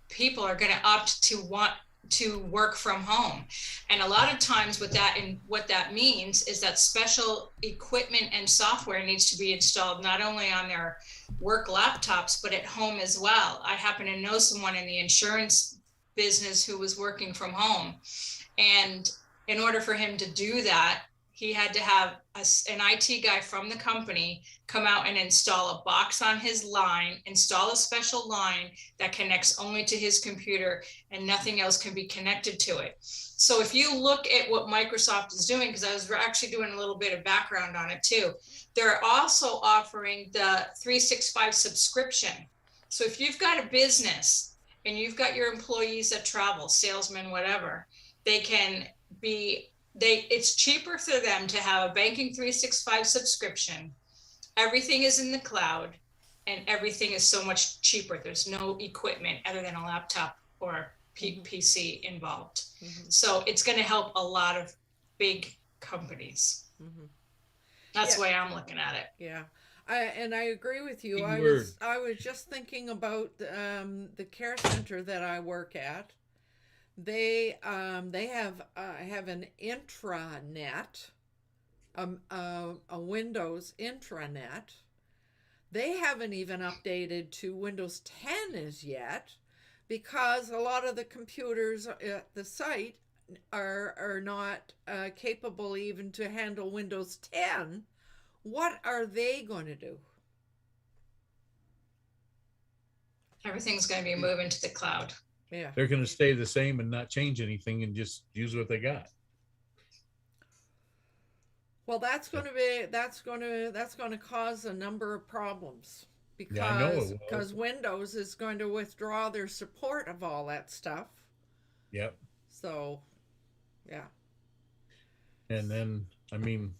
people are going to opt to want to work from home. And a lot of times what that means is that special equipment and software needs to be installed not only on their work laptops, but at home as well. I happen to know someone in the insurance business who was working from home. And in order for him to do that, he had to have an IT guy from the company come out and install a box on his line, install a special line that connects only to his computer, and nothing else can be connected to it. So if you look at what Microsoft is doing, because I was actually doing a little bit of background on it too, they're also offering the 365 subscription. So if you've got a business and you've got your employees that travel, salesmen, whatever, it's cheaper for them to have a banking 365 subscription. Everything is in the cloud and everything is so much cheaper. There's no equipment other than a laptop or PC involved. Mhm. So it's going to help a lot of big companies. Mhm. That's Yeah. the way I'm looking at it. Yeah. I agree with you. Big I word. was just thinking about the care center that I work at. They have an intranet, a Windows intranet. They haven't even updated to Windows 10 as yet, because a lot of the computers at the site are not capable even to handle Windows 10. What are they going to do? Everything's going to be moving to the cloud. Yeah. They're going to stay the same and not change anything and just use what they got. Well, that's going to cause a number of problems, because Yeah, I know it will. because Windows is going to withdraw their support of all that stuff. Yep. So, yeah. And then, I mean,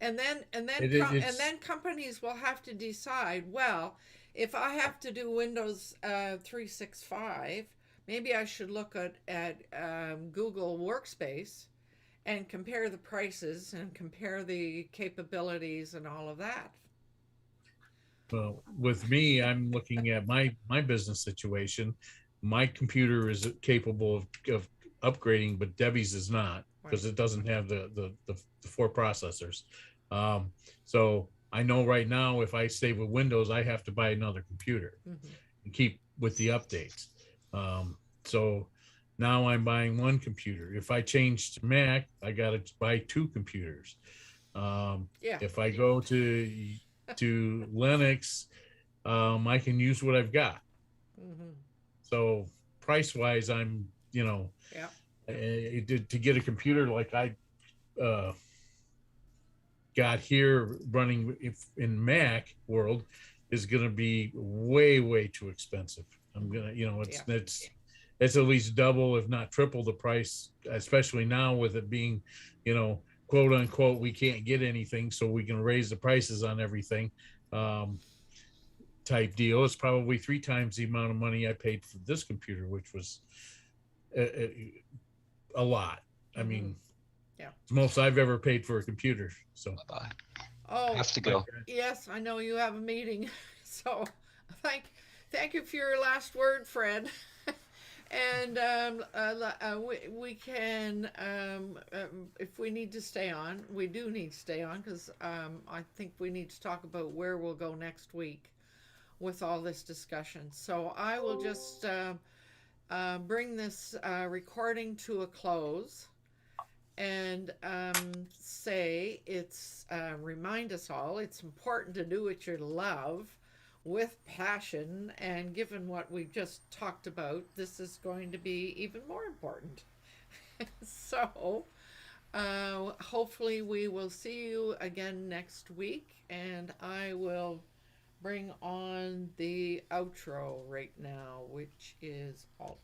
And then It- it's- companies will have to decide, well, if I have to do Windows 365, maybe I should look at Google Workspace and compare the prices and compare the capabilities and all of that. well, with me, I'm looking at my business situation. My computer is capable of upgrading, but Debbie's is not, because it doesn't have the 4 processors. So I know right now, if I stay with Windows, I have to buy another computer Mhm. and keep with the updates. So now I'm buying 1 computer. If I change to Mac, I got to buy 2 computers. Yeah. If I go to Linux, I can use what I've got. Mm-hmm. So price wise, I'm, Yeah. to get a computer like I got here running in Mac world is going to be way too expensive. I'm gonna, it's at least double, if not triple the price, especially now with it being, quote unquote, we can't get anything, so we can raise the prices on everything. Type deal. It's probably 3 times the amount of money I paid for this computer, which was a lot. I mean, Yeah. it's the most I've ever paid for a computer. So I Oh, have to go. yes, I know you have a meeting. So thank you for your last word, Fred. And we can, if we need to stay on, we do need to stay on because I think we need to talk about where we'll go next week with all this discussion. So I will just bring this recording to a close and say remind us all it's important to do what you love with passion, and given what we've just talked about, this is going to be even more important. So hopefully we will see you again next week, and I will bring on the outro right now, which is all.